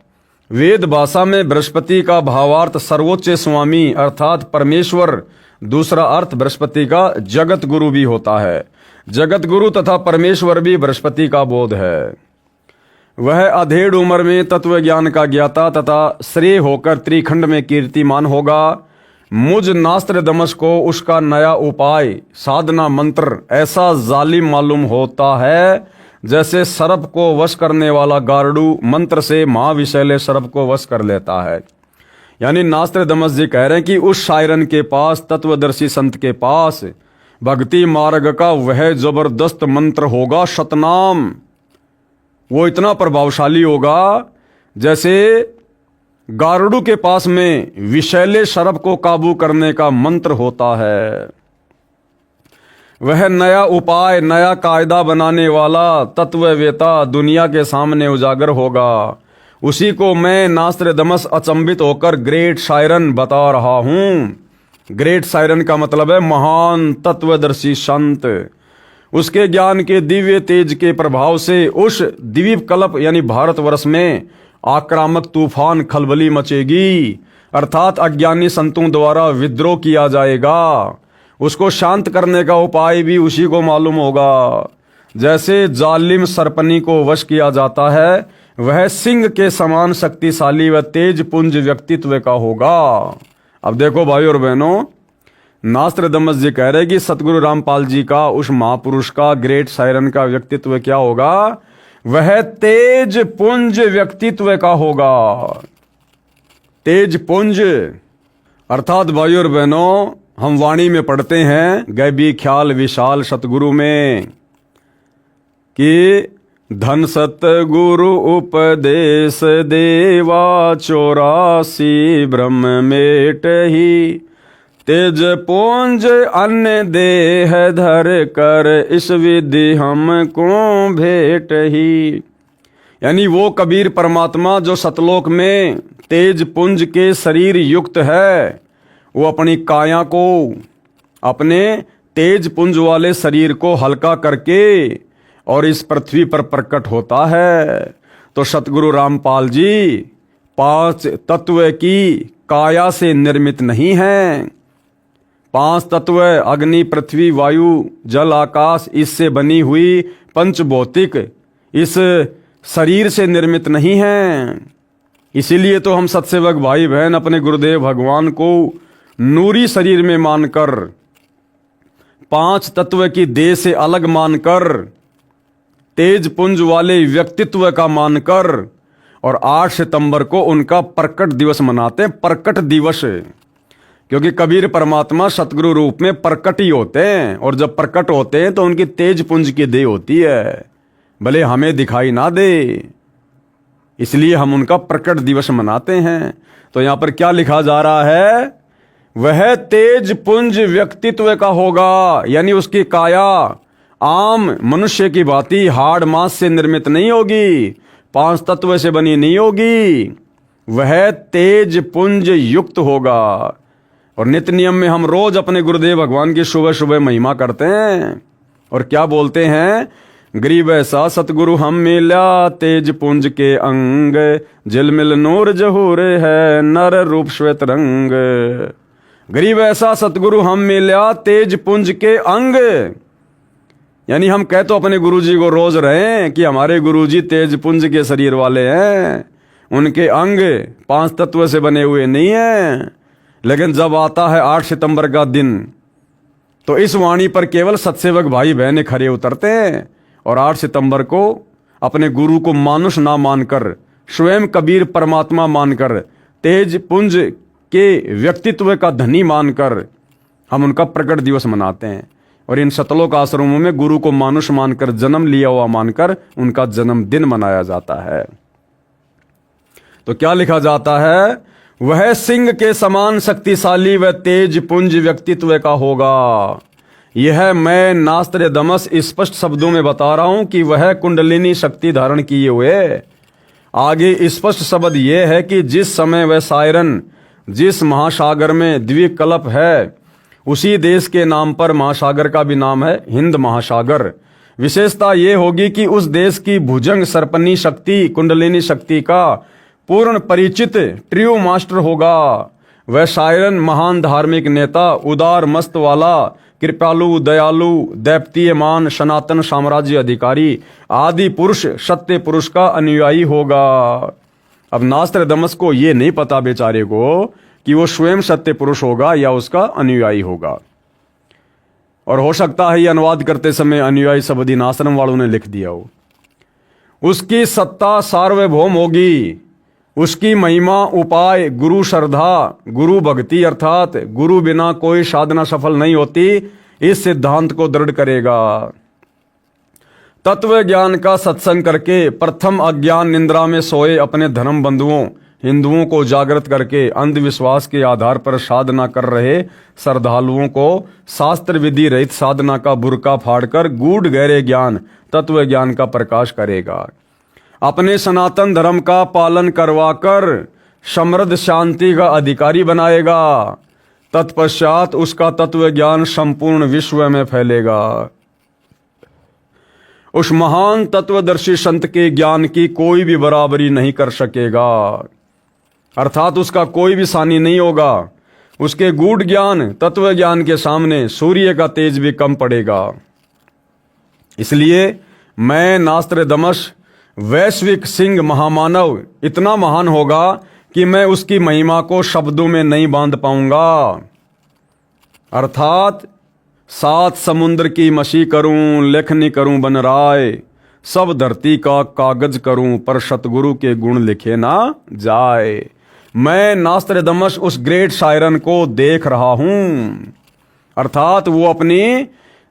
वेद भाषा में बृहस्पति का भावार्थ सर्वोच्च स्वामी अर्थात परमेश्वर, दूसरा अर्थ बृहस्पति का जगत गुरु भी होता है। जगत गुरु तथा परमेश्वर भी बृहस्पति का बोध है। वह अधेड़ उम्र में तत्व ज्ञान का ज्ञाता तथा श्रेय होकर त्रिखंड में कीर्तिमान होगा। मुझ नास्त्र दमस को उसका नया उपाय साधना मंत्र ऐसा जालिम मालूम होता है जैसे सर्प को वश करने वाला गारडू मंत्र से महाविशैले सर्प को वश कर लेता है। यानी नास्त्र दमस जी कह रहे हैं कि उस शायरन के पास, तत्वदर्शी संत के पास भक्ति मार्ग का वह जबरदस्त मंत्र होगा, सतनाम। वो इतना प्रभावशाली होगा जैसे गारुड़ के पास में विशैले सर्प को काबू करने का मंत्र होता है। वह नया उपाय, नया कायदा बनाने वाला तत्ववेता दुनिया के सामने उजागर होगा। उसी को मैं नास्त्र दमस अचंभित होकर ग्रेट शायरन बता रहा हूं। ग्रेट शायरन का मतलब है महान तत्वदर्शी संत। उसके ज्ञान के दिव्य तेज के प्रभाव से उस द्वीप कल्प यानी भारतवर्ष में आक्रामक तूफान खलबली मचेगी, अर्थात अज्ञानी संतों द्वारा विद्रोह किया जाएगा। उसको शांत करने का उपाय भी उसी को मालूम होगा। जैसे जालिम सरपनी को वश किया जाता है, वह सिंह के समान शक्तिशाली व तेज पुंज व्यक्तित्व का होगा। अब देखो भाई और बहनों, नास्त्र दमस जी कह रहे कि सतगुरु रामपाल जी का, उस महापुरुष का, ग्रेट शायरन का व्यक्तित्व क्या होगा? वह तेज पुंज व्यक्तित्व का होगा। तेज पुंज अर्थात भाई और बहनों, हम वाणी में पढ़ते हैं गैबी ख्याल विशाल सतगुरु में कि धन सतगुरु उपदेश देवा 84 ब्रह्म मेट ही तेज पुंज अन्य देह धर कर इस विधि हमको भेट ही। यानी वो कबीर परमात्मा जो सतलोक में तेज पुंज के शरीर युक्त है, वो अपनी काया को, अपने तेज पुंज वाले शरीर को हल्का करके और इस पृथ्वी पर प्रकट होता है। तो सतगुरु रामपाल जी 5 तत्व की काया से निर्मित नहीं हैं। 5 तत्व अग्नि पृथ्वी वायु जल आकाश इससे बनी हुई पंचभौतिक इस शरीर से निर्मित नहीं हैं। इसीलिए तो हम सत्सेवक भाई बहन अपने गुरुदेव भगवान को नूरी शरीर में मानकर, 5 तत्व की देह से अलग मानकर, तेज पुंज वाले व्यक्तित्व का मानकर और 8 सितंबर को उनका प्रकट दिवस मनाते हैं। प्रकट दिवस, क्योंकि कबीर परमात्मा सतगुरु रूप में प्रकट ही होते हैं, और जब प्रकट होते हैं तो उनकी तेज पुंज की देह होती है, भले हमें दिखाई ना दे, इसलिए हम उनका प्रकट दिवस मनाते हैं। तो यहां पर क्या लिखा जा रहा है? वह तेज पुंज व्यक्तित्व का होगा, यानी उसकी काया आम मनुष्य की भांति हाड़ मांस से निर्मित नहीं होगी, 5 तत्व से बनी नहीं होगी। वह तेज पुंज युक्त होगा। और नित्य नियम में हम रोज अपने गुरुदेव भगवान की सुबह सुबह महिमा करते हैं और क्या बोलते हैं? गरीब ऐसा सतगुरु हम मिला तेज पुंज के अंग, झिलमिल नूर जहूर है नर रूप श्वेत रंग। गरीब ऐसा सतगुरु हम मिला तेज पुंज के अंग, यानी हम कह तो अपने गुरुजी को रोज रहे हैं कि हमारे गुरुजी तेज पुंज के शरीर वाले हैं, उनके अंग 5 तत्व से बने हुए नहीं हैं। लेकिन जब आता है 8 सितंबर का दिन, तो इस वाणी पर केवल सत्सेवक भाई बहने खड़े उतरते हैं और 8 सितंबर को अपने गुरु को मानुष ना मानकर, स्वयं कबीर परमात्मा मानकर, तेज पुंज के व्यक्तित्व का धनी मानकर हम उनका प्रकट दिवस मनाते हैं। और इन सतलोक आश्रमों में गुरु को मानुष मानकर, जन्म लिया हुआ मानकर उनका जन्मदिन मनाया जाता है। तो क्या लिखा जाता है? वह सिंह के समान शक्तिशाली व तेज पुंज व्यक्तित्व का होगा। यह मैं नास्त्रेदमस स्पष्ट शब्दों में बता रहा हूं कि वह कुंडलिनी शक्ति धारण किए हुए। आगे स्पष्ट शब्द यह है कि जिस समय वह सायरन जिस महासागर में द्विकल्प है, उसी देश के नाम पर महासागर का भी नाम है हिंद महासागर। विशेषता ये होगी कि उस देश की भुजंग सर्पनी शक्ति कुंडलिनी शक्ति का पूर्ण परिचित ट्रियो मास्टर होगा। वह सायरन महान धार्मिक नेता, उदार मस्त वाला, कृपालु, दयालु, दैप्तीयमान, सनातन साम्राज्य अधिकारी, आदि पुरुष, सत्य पुरुष का अनुयायी होगा। अब नास्त्रेदमस को ये नहीं पता बेचारे को कि वो स्वयं सत्य पुरुष होगा या उसका अनुयायी होगा। और हो सकता है ये अनुवाद करते समय अनुयायी शब्द आश्रम वालों ने लिख दिया हो। उसकी सत्ता सार्वभौम होगी, उसकी महिमा उपाय गुरु श्रद्धा, गुरु भक्ति अर्थात गुरु बिना कोई साधना सफल नहीं होती, इस सिद्धांत को दृढ़ करेगा। तत्व ज्ञान का सत्संग करके प्रथम अज्ञान निंद्रा में सोए अपने धर्म बंधुओं हिंदुओं को जागृत करके अंधविश्वास के आधार पर साधना कर रहे श्रद्धालुओं को शास्त्र विधि रहित साधना का बुर्का फाड़कर गूढ़ गहरे ज्ञान तत्व ज्ञान का प्रकाश करेगा। अपने सनातन धर्म का पालन करवाकर समृद्ध शांति का अधिकारी बनाएगा। तत्पश्चात उसका तत्व ज्ञान संपूर्ण विश्व में फैलेगा। उस महान तत्वदर्शी संत के ज्ञान की कोई भी बराबरी नहीं कर सकेगा, अर्थात उसका कोई भी सानी नहीं होगा। उसके गूढ़ ज्ञान तत्व ज्ञान के सामने सूर्य का तेज भी कम पड़ेगा। इसलिए मैं नास्त्रेदमस वैश्विक सिंह महामानव इतना महान होगा कि मैं उसकी महिमा को शब्दों में नहीं बांध पाऊंगा। अर्थात 7 समुद्र की मशी करूं, लेखनी करूं बन राय, सब धरती का कागज करूं, पर सतगुरु के गुण लिखे ना जाए। मैं नास्त्रेदमस उस ग्रेट सायरन को देख रहा हूं। अर्थात वो अपनी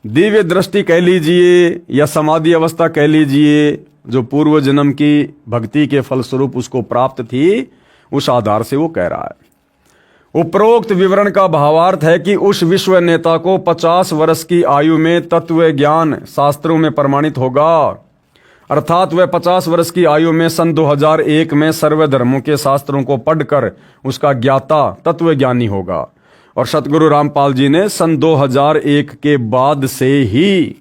दिव्य दृष्टि कह लीजिए या समाधि अवस्था कह लीजिए, जो पूर्व जन्म की भक्ति के फलस्वरूप उसको प्राप्त थी, उस आधार से वो कह रहा है। उपरोक्त विवरण का भावार्थ है कि उस विश्व नेता को 50 वर्ष की आयु में तत्व ज्ञान शास्त्रों में प्रमाणित होगा। अर्थात वह 50 वर्ष की आयु में सन 2001 में सर्व धर्मों के शास्त्रों को पढ़कर उसका ज्ञाता तत्व ज्ञानी होगा। और सतगुरु रामपाल जी ने सन 2001 के बाद से ही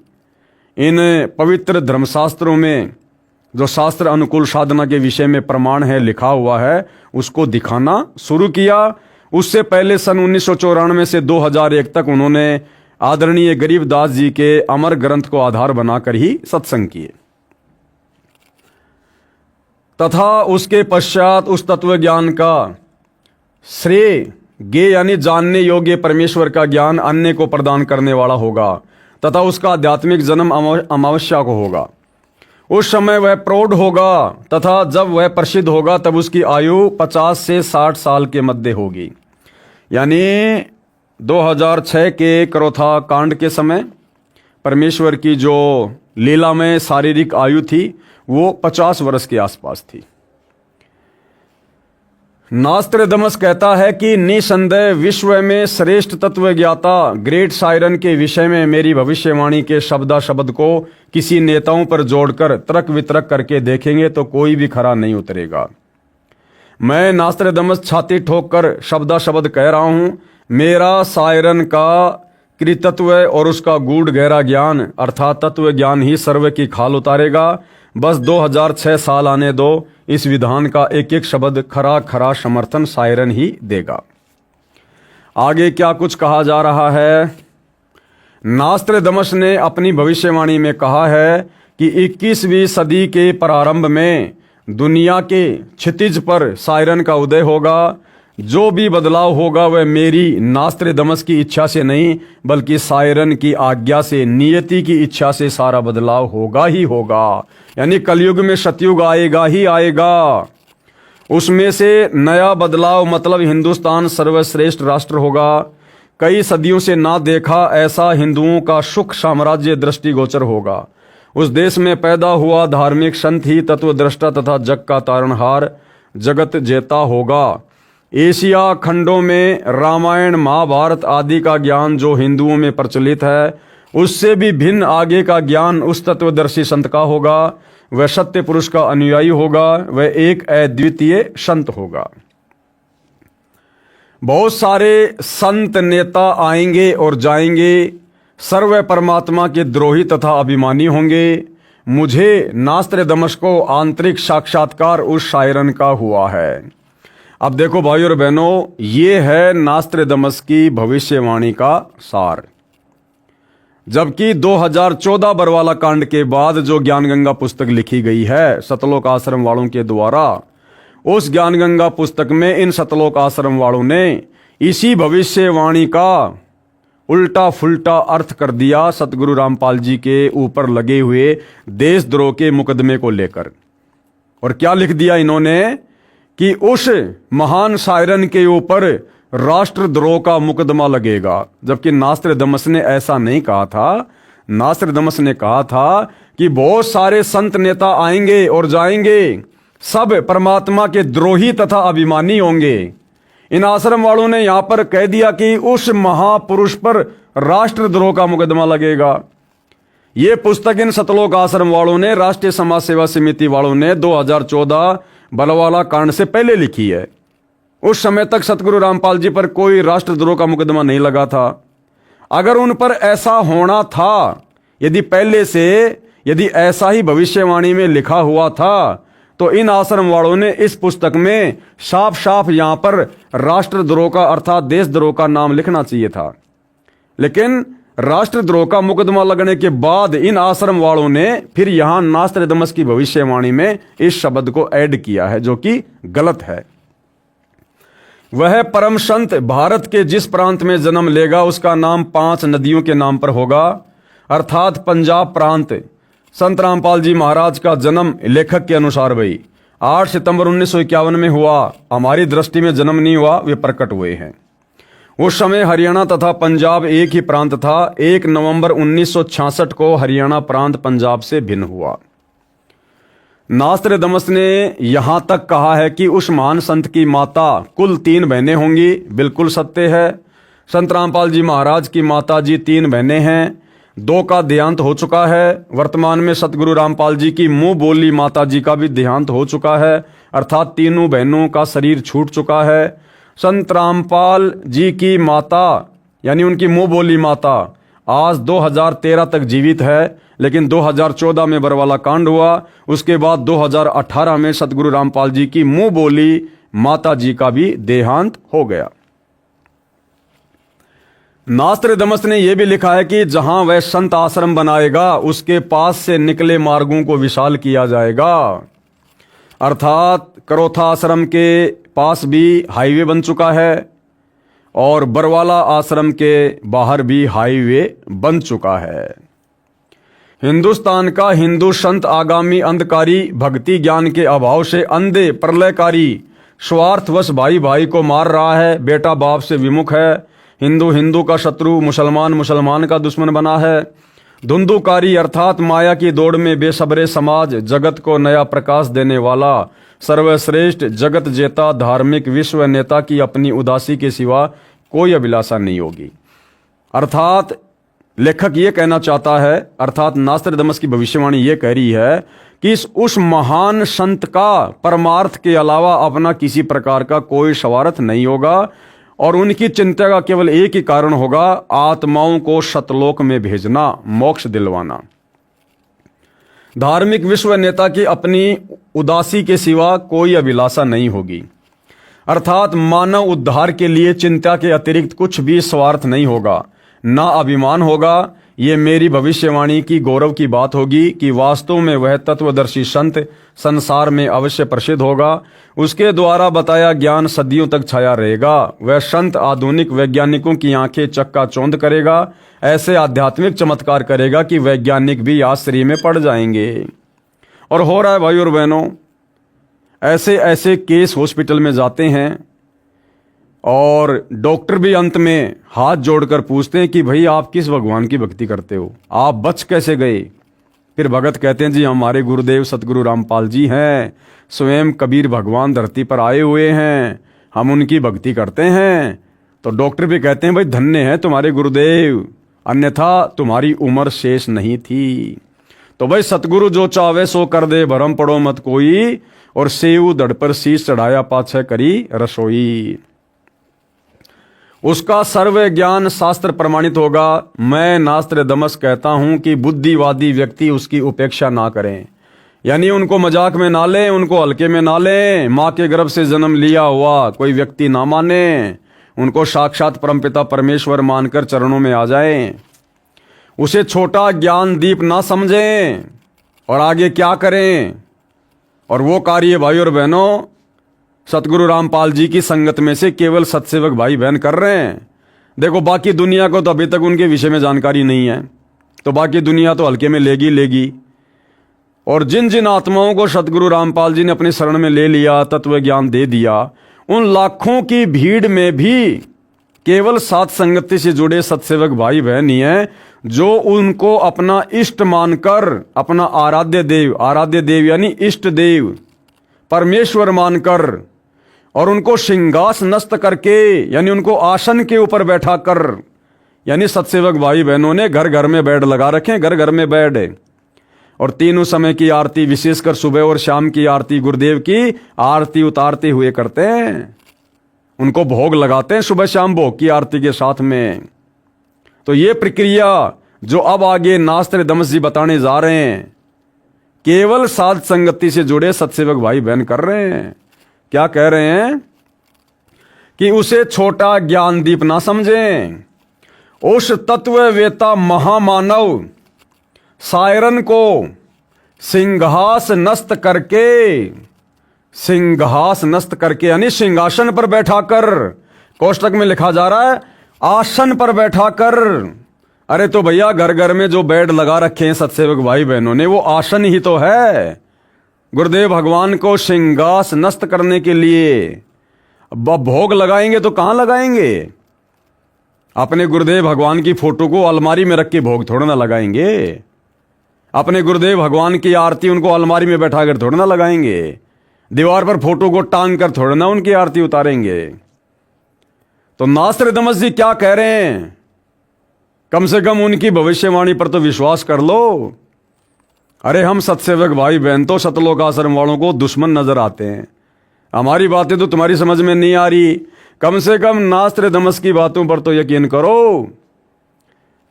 इन पवित्र धर्मशास्त्रों में जो शास्त्र अनुकूल साधना के विषय में प्रमाण है लिखा हुआ है, उसको दिखाना शुरू किया। उससे पहले सन 1994 से 2001 तक उन्होंने आदरणीय गरीबदास जी के अमर ग्रंथ को आधार बनाकर ही सत्संग किए, तथा उसके पश्चात उस तत्व ज्ञान का श्रेय गे यानी जानने योग्य परमेश्वर का ज्ञान अन्य को प्रदान करने वाला होगा, तथा उसका आध्यात्मिक जन्म अमावस्या को होगा। उस समय वह प्रौढ़ होगा, तथा जब वह प्रसिद्ध होगा तब उसकी आयु 50 से 60 साल के मध्य होगी। यानी 2006 के करोथा कांड के समय परमेश्वर की जो लीला में शारीरिक आयु थी वो 50 वर्ष के आसपास थी। नास्त्रेदमस कहता है कि निसंदेह विश्व में श्रेष्ठ तत्वज्ञाता ग्रेट सायरन के विषय में मेरी भविष्यवाणी के शब्दा शब्द को किसी नेताओं पर जोड़कर तर्क वितर्क करके देखेंगे तो कोई भी खरा नहीं उतरेगा। मैं नास्त्रेदमस छाती ठोक कर शब्दा शब्द कह रहा हूं, मेरा सायरन का कृतत्व और उसका गूढ़ गहरा ज्ञान अर्थात तत्व ज्ञान ही सर्व की खाल उतारेगा। बस 2006 साल आने दो, इस विधान का एक एक शब्द खरा खरा समर्थन सायरन ही देगा। आगे क्या कुछ कहा जा रहा है। नास्त्रेदमस ने अपनी भविष्यवाणी में कहा है कि 21वीं सदी के प्रारंभ में दुनिया के क्षितिज पर सायरन का उदय होगा। जो भी बदलाव होगा वह मेरी नास्त्रेदमस की इच्छा से नहीं बल्कि सायरन की आज्ञा से, नियति की इच्छा से सारा बदलाव होगा ही होगा। यानी कलयुग में सतयुग आएगा ही आएगा। उसमें से नया बदलाव मतलब हिंदुस्तान सर्वश्रेष्ठ राष्ट्र होगा। कई सदियों से ना देखा ऐसा हिंदुओं का सुख साम्राज्य दृष्टिगोचर होगा। उस देश में पैदा हुआ धार्मिक संत ही तत्वद्रष्टा तथा जग का तारणहार जगत जेता होगा। एशिया खंडों में रामायण महाभारत आदि का ज्ञान जो हिंदुओं में प्रचलित है उससे भी भिन्न आगे का ज्ञान उस तत्वदर्शी संत का होगा। वह सत्य पुरुष का अनुयायी होगा, वह एक अद्वितीय संत होगा। बहुत सारे संत नेता आएंगे और जाएंगे, सर्व परमात्मा के द्रोही तथा अभिमानी होंगे। मुझे नास्त्रदमस को आंतरिक साक्षात्कार उस शायरन का हुआ है। अब देखो भाइयों और बहनों, ये है नास्त्रदमस की भविष्यवाणी का सार। जबकि 2014 बरवाला कांड के बाद जो ज्ञान गंगा पुस्तक लिखी गई है सतलोक आश्रम वालों के द्वारा, उस ज्ञान गंगा पुस्तक में इन सतलोक आश्रम वालों ने इसी भविष्यवाणी का उल्टा फुल्टा अर्थ कर दिया सतगुरु रामपाल जी के ऊपर लगे हुए देशद्रोह के मुकदमे को लेकर। और क्या लिख दिया इन्होंने कि उस महान शायरन के ऊपर राष्ट्रद्रोह का मुकदमा लगेगा, जबकि नास्त्रदमस ने ऐसा नहीं कहा था। नास्त्रदमस ने कहा था कि बहुत सारे संत नेता आएंगे और जाएंगे, सब परमात्मा के द्रोही तथा अभिमानी होंगे। इन आश्रम वालों ने यहां पर कह दिया कि उस महापुरुष पर राष्ट्रद्रोह का मुकदमा लगेगा। ये पुस्तक इन सतलोक आश्रम वालों ने, राष्ट्रीय समाज सेवा समिति वालों ने 2014 बलवाला कांड से पहले लिखी है। उस समय तक सतगुरु रामपाल जी पर कोई राष्ट्रद्रोह का मुकदमा नहीं लगा था। अगर उन पर ऐसा होना था, यदि पहले से यदि ऐसा ही भविष्यवाणी में लिखा हुआ था, तो इन आश्रम वालों ने इस पुस्तक में साफ साफ यहां पर राष्ट्रद्रोह का अर्थात देशद्रोह का नाम लिखना चाहिए था। लेकिन राष्ट्रद्रोह का मुकदमा लगने के बाद इन आश्रम वालों ने फिर यहां नास्त्रदमस की भविष्यवाणी में इस शब्द को ऐड किया है, जो कि गलत है। वह परम संत भारत के जिस प्रांत में जन्म लेगा उसका नाम 5 नदियों के नाम पर होगा, अर्थात पंजाब प्रांत। संत रामपाल जी महाराज का जन्म लेखक के अनुसार भाई 8 सितंबर 1951 में हुआ। हमारी दृष्टि में जन्म नहीं हुआ, वे प्रकट हुए हैं। उस समय हरियाणा तथा पंजाब एक ही प्रांत था। 1 नवंबर 1966 को हरियाणा प्रांत पंजाब से भिन्न हुआ। नास्त्रदमस ने यहां तक कहा है कि उस महान संत की माता कुल 3 बहनें होंगी। बिल्कुल सत्य है। संत रामपाल जी महाराज की माता जी 3 बहनें हैं, 2 का देहांत हो चुका है। वर्तमान में सतगुरु रामपाल जी की मुंह बोली माता जी का भी देहांत हो चुका है, अर्थात तीनों बहनों का शरीर छूट चुका है। संत रामपाल जी की माता यानी उनकी मुंह बोली माता आज 2013 तक जीवित है, लेकिन 2014 में बरवाला कांड हुआ। उसके बाद 2018 में सतगुरु रामपाल जी की मुंह बोली माता जी का भी देहांत हो गया। नास्त्रदमस ने यह भी लिखा है कि जहां वह संत आश्रम बनाएगा उसके पास से निकले मार्गों को विशाल किया जाएगा, अर्थात करोथा आश्रम के पास भी हाईवे बन चुका है और बरवाला आश्रम के बाहर भी हाईवे बन चुका है। हिंदुस्तान का हिंदू संत आगामी अंधकारी भक्ति ज्ञान के अभाव से अंधे प्रलयकारी स्वार्थवश भाई भाई को मार रहा है। बेटा बाप से विमुख है। हिंदू हिंदू का शत्रु, मुसलमान मुसलमान का दुश्मन बना है। धुंधुकारी अर्थात माया की दौड़ में बेसब्रे समाज जगत को नया प्रकाश देने वाला सर्वश्रेष्ठ जगत जेता धार्मिक विश्व नेता की अपनी उदासी के सिवा कोई अभिलाषा नहीं होगी। अर्थात लेखक ये कहना चाहता है, अर्थात नास्त्रदमस की भविष्यवाणी ये कह रही है कि उस महान संत का परमार्थ के अलावा अपना किसी प्रकार का कोई स्वार्थ नहीं होगा और उनकी चिंता का केवल एक ही कारण होगा, आत्माओं को सतलोक में भेजना, मोक्ष दिलवाना। धार्मिक विश्व नेता की अपनी उदासी के सिवा कोई अभिलाषा नहीं होगी, अर्थात मानव उद्धार के लिए चिंता के अतिरिक्त कुछ भी स्वार्थ नहीं होगा, ना अभिमान होगा। ये मेरी भविष्यवाणी की गौरव की बात होगी कि वास्तव में वह तत्वदर्शी संत संसार में अवश्य प्रसिद्ध होगा। उसके द्वारा बताया ज्ञान सदियों तक छाया रहेगा। वह संत आधुनिक वैज्ञानिकों की आंखें चक्काचौंध करेगा, ऐसे आध्यात्मिक चमत्कार करेगा कि वैज्ञानिक भी आश्चर्य में पड़ जाएंगे। और हो रहा है भाई और बहनों, ऐसे ऐसे केस हॉस्पिटल में जाते हैं और डॉक्टर भी अंत में हाथ जोड़कर पूछते हैं कि भाई आप किस भगवान की भक्ति करते हो, आप बच कैसे गए। फिर भगत कहते हैं जी हमारे गुरुदेव सतगुरु रामपाल जी हैं, स्वयं कबीर भगवान धरती पर आए हुए हैं, हम उनकी भक्ति करते हैं। तो डॉक्टर भी कहते हैं भाई धन्य है तुम्हारे गुरुदेव, अन्यथा तुम्हारी उम्र शेष नहीं थी। तो भाई सतगुरु जो चावे सो कर दे, भरम पड़ो मत कोई, और सेऊ धड़ पर शीश चढ़ाया पाछे करी रसोई। उसका सर्व ज्ञान शास्त्र प्रमाणित होगा। मैं नास्त्र दमस कहता हूं कि बुद्धिवादी व्यक्ति उसकी उपेक्षा ना करें, यानी उनको मजाक में ना लें, उनको हल्के में ना लें। मां के गर्भ से जन्म लिया हुआ कोई व्यक्ति ना माने, उनको साक्षात परमपिता परमेश्वर मानकर चरणों में आ जाएं। उसे छोटा ज्ञान दीप ना समझें और आगे क्या करें। और वो कार्य भाई और बहनों सतगुरु रामपाल जी की संगत में से केवल सत्सेवक भाई बहन कर रहे हैं। देखो बाकी दुनिया को तो अभी तक उनके विषय में जानकारी नहीं है, तो बाकी दुनिया तो हल्के में लेगी। और जिन जिन आत्माओं को सतगुरु रामपाल जी ने अपनी शरण में ले लिया, तत्व ज्ञान दे दिया, उन लाखों की भीड़ में भी केवल सात संगति से जुड़े सत्सेवक भाई बहन ही हैं जो उनको अपना इष्ट मानकर, अपना आराध्य देव यानी इष्ट देव परमेश्वर मानकर, और उनको सिंहासन नस्त करके यानी उनको आसन के ऊपर बैठा कर, यानी सत्सेवक भाई बहनों ने घर घर में बेड लगा रखे हैं, घर घर में बेड। और तीनों समय की आरती, विशेषकर सुबह और शाम की आरती, गुरुदेव की आरती उतारते हुए करते हैं। उनको भोग लगाते हैं सुबह शाम भोग की आरती के साथ में। तो ये प्रक्रिया जो अब आगे नास्त्र दमस जी बताने जा रहे हैं, केवल साध संगति से जुड़े सत्सेवक भाई बहन कर रहे हैं। क्या कह रहे हैं कि उसे छोटा ज्ञान दीप ना समझें। उस तत्ववेता महामानव सायरन को सिंहासन नस्त करके यानी सिंहासन पर बैठाकर, कोष्टक में लिखा जा रहा है आसन पर बैठाकर। अरे तो भैया घर घर में जो बेड लगा रखे हैं सत्सेवक भाई बहनों ने, वो आसन ही तो है गुरुदेव भगवान को सिंहासन नस्त करने के लिए। अब भोग लगाएंगे तो कहां लगाएंगे? अपने गुरुदेव भगवान की फोटो को अलमारी में रख के भोग थोड़ा ना लगाएंगे। अपने गुरुदेव भगवान की आरती उनको अलमारी में बैठा कर थोड़ा ना लगाएंगे। दीवार पर फोटो को टांग कर थोड़ा ना उनकी आरती उतारेंगे। तो नास्त्र दमस जी क्या कह रहे हैं? कम से कम उनकी भविष्यवाणी पर तो विश्वास कर लो। अरे हम सत्सेवक भाई बहन तो सतलोक आश्रम वालों को दुश्मन नजर आते हैं। हमारी बातें तो तुम्हारी समझ में नहीं आ रही, कम से कम नास्त्र दमस की बातों पर तो यकीन करो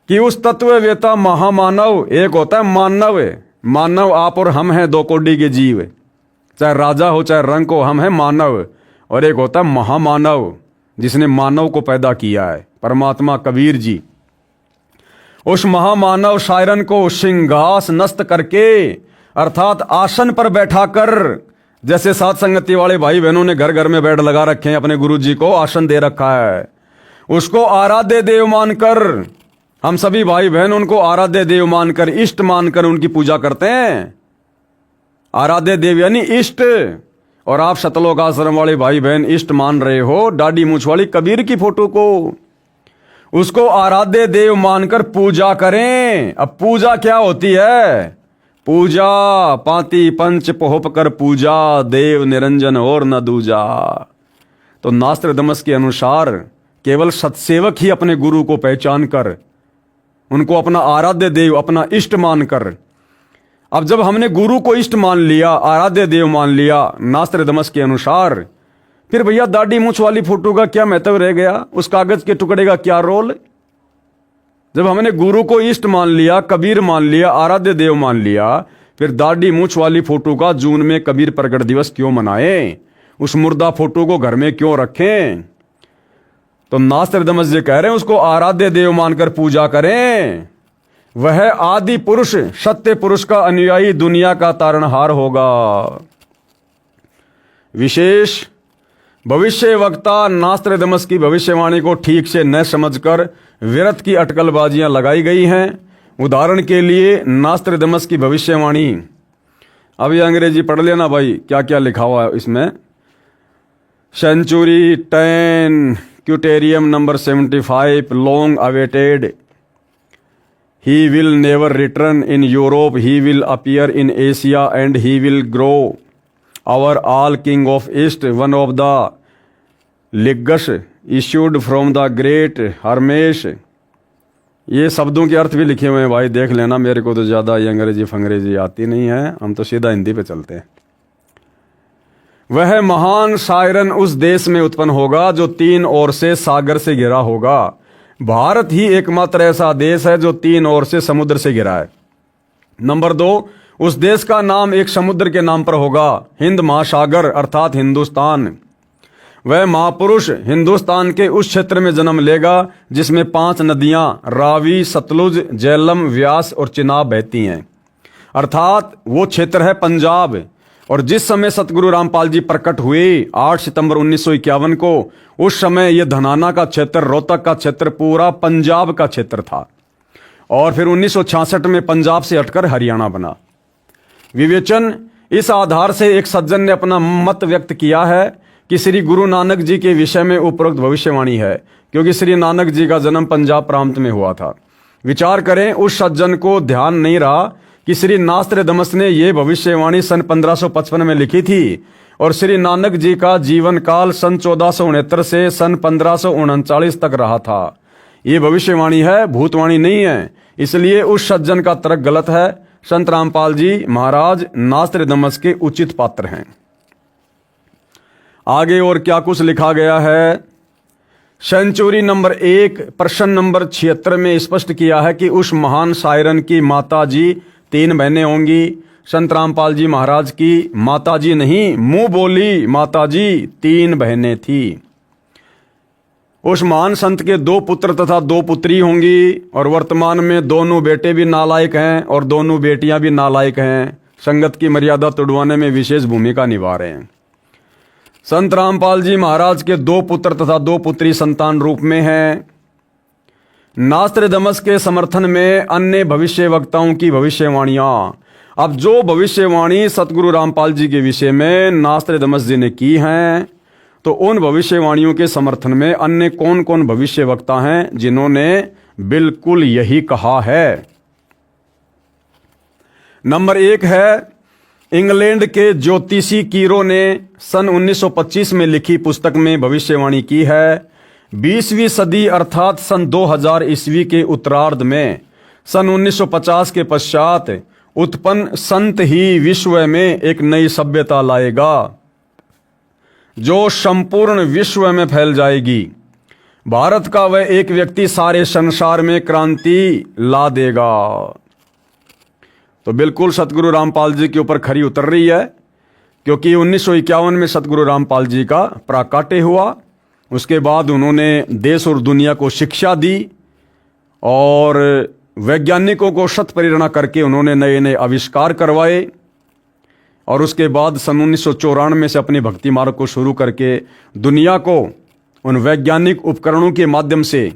कि उस तत्ववेता महामानव, एक होता है मानव आप और हम हैं, दो कोटि के जीव, चाहे राजा हो चाहे रंक हो, हम हैं मानव। और एक होता है महामानव जिसने मानव को पैदा किया है, परमात्मा कबीर जी। उस महामानव शायरन को सिंहासन नस्त करके अर्थात आसन पर बैठाकर, जैसे सात संगति वाले भाई बहनों ने घर घर में बेड लगा रखे हैं, अपने गुरु जी को आसन दे रखा है, उसको आराध्य देव मानकर, हम सभी भाई बहन उनको आराध्य देव मानकर, इष्ट मानकर उनकी पूजा करते हैं। आराध्य देव यानी इष्ट। और आप सतलोक आश्रम वाले भाई बहन इष्ट मान रहे हो दाढ़ी मूछ वाली कबीर की फोटो को, उसको आराध्य देव मानकर पूजा करें। अब पूजा क्या होती है? पूजा पाती पंच पोहप कर पूजा, देव निरंजन और न दूजा। तो नास्त्र दमस के अनुसार केवल सत्सेवक ही अपने गुरु को पहचान कर, उनको अपना आराध्य देव, अपना इष्ट मानकर, अब जब हमने गुरु को इष्ट मान लिया, आराध्य देव मान लिया नास्त्र दमस के अनुसार, फिर भैया दाढ़ी मूछ वाली फोटो का क्या महत्व रह गया? उस कागज के टुकड़े का क्या रोल? जब हमने गुरु को इष्ट मान लिया, कबीर मान लिया, आराध्य देव मान लिया, फिर दाढ़ी मूछ वाली फोटो का जून में कबीर प्रकट दिवस क्यों मनाएं? उस मुर्दा फोटो को घर में क्यों रखें? तो नास्त्र दमस जी कह रहे हैं उसको आराध्य देव मानकर पूजा करें। वह आदि पुरुष, सत्य पुरुष का अनुयायी दुनिया का तारणहार होगा। विशेष भविष्य वक्ता नास्त्र दमस की भविष्यवाणी को ठीक से न समझकर व्यर्थ की अटकलबाजियां लगाई गई हैं। उदाहरण के लिए नास्त्र दमस की भविष्यवाणी, अब ये अंग्रेजी पढ़ लेना भाई, क्या क्या लिखा हुआ है इसमें। सेंचुरी 10 क्यूटेरियम number 75 long awaited, he will never return in Europe, he will appear in Asia and he will grow. Our all king of East, one of the legacy issued from the great Hermes, ये शब्दों के अर्थ भी लिखे हुए हैं भाई, देख लेना। मेरे को तो ज़्यादा ये अंग्रेजी फंग्रेजी आती नहीं है, हम तो सीधा हिंदी पे चलते हैं। वह महान शायरन उस देश में उत्पन्न होगा जो 3 ओर से सागर से घिरा होगा। भारत ही एकमात्र ऐसा देश है जो 3 ओर से समुद्र से घिरा है। नंबर 2, उस देश का नाम एक समुद्र के नाम पर होगा, हिंद महासागर अर्थात हिंदुस्तान। वह महापुरुष हिंदुस्तान के उस क्षेत्र में जन्म लेगा जिसमें 5 नदियां रावी, सतलुज, झेलम, व्यास और चिनाब बहती हैं, अर्थात वो क्षेत्र है पंजाब। और जिस समय सतगुरु रामपाल जी प्रकट हुए 8 सितंबर 1951 को, उस समय यह धनाना का क्षेत्र, रोहतक का क्षेत्र पूरा पंजाब का क्षेत्र था। और फिर 1966 में पंजाब से हटकर हरियाणा बना। विवेचन, इस आधार से एक सज्जन ने अपना मत व्यक्त किया है कि श्री गुरु नानक जी के विषय में उपरोक्त भविष्यवाणी है, क्योंकि श्री नानक जी का जन्म पंजाब प्रांत में हुआ था। विचार करें, उस सज्जन को ध्यान नहीं रहा कि श्री नास्त्रदमस ने यह भविष्यवाणी सन 1555 में लिखी थी और श्री नानक जी का जीवन काल सन 1469 से सन 1539 तक रहा था। ये भविष्यवाणी है, भूतवाणी नहीं है। इसलिए उस सज्जन का तर्क गलत है। संत रामपाल जी महाराज नास्त्रदमस के उचित पात्र हैं। आगे और क्या कुछ लिखा गया है। सेंचुरी नंबर 1 प्रश्न नंबर 76 में स्पष्ट किया है कि उस महान शायरन की माता जी 3 बहनें होंगी। संत रामपाल जी महाराज की माता जी नहीं, मुंह बोली माता जी 3 बहनें थी। उस महान संत के 2 पुत्र तथा 2 पुत्री होंगी और वर्तमान में दोनों बेटे भी नालायक हैं और दोनों बेटियां भी नालायक हैं। संगत की मर्यादा तोड़वाने में विशेष भूमिका निभा रहे हैं। संत रामपाल जी महाराज के 2 पुत्र तथा 2 पुत्री संतान रूप में हैं। नास्त्रदमस के समर्थन में अन्य भविष्य वक्ताओं की भविष्यवाणियां। अब जो भविष्यवाणी सतगुरु रामपाल जी के विषय में नास्त्रदमस जी ने की हैं, तो उन भविष्यवाणियों के समर्थन में अन्य कौन कौन भविष्य वक्ता हैं जिन्होंने बिल्कुल यही कहा है। नंबर 1 है, इंग्लैंड के ज्योतिषी कीरो ने सन 1925 में लिखी पुस्तक में भविष्यवाणी की है। 20वीं सदी अर्थात सन 2000 ईस्वी के उत्तरार्ध में सन 1950 के पश्चात उत्पन्न संत ही विश्व में एक नई सभ्यता लाएगा जो संपूर्ण विश्व में फैल जाएगी। भारत का वह एक व्यक्ति सारे संसार में क्रांति ला देगा। तो बिल्कुल सतगुरु रामपाल जी के ऊपर खरी उतर रही है, क्योंकि 1951 में सतगुरु रामपाल जी का प्राकट्य हुआ। उसके बाद उन्होंने देश और दुनिया को शिक्षा दी और वैज्ञानिकों को शत प्रेरणा करके उन्होंने नए नए आविष्कार करवाए। और उसके बाद सन 1994 से अपने भक्ति मार्ग को शुरू करके दुनिया को उन वैज्ञानिक उपकरणों के माध्यम से,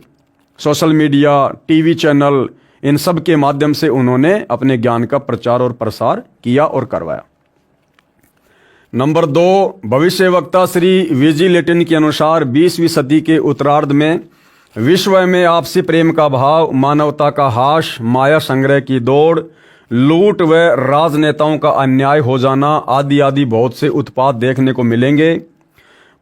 सोशल मीडिया, टीवी चैनल, इन सब के माध्यम से उन्होंने अपने ज्ञान का प्रचार और प्रसार किया और करवाया। नंबर 2, भविष्य वक्ता श्री विजिलेटिन के अनुसार 20वीं सदी के उत्तरार्ध में विश्व में आपसी प्रेम का भाव, मानवता का हास, माया संग्रह की दौड़, लूट व राजनेताओं का अन्याय हो जाना आदि आदि बहुत से उत्पाद देखने को मिलेंगे।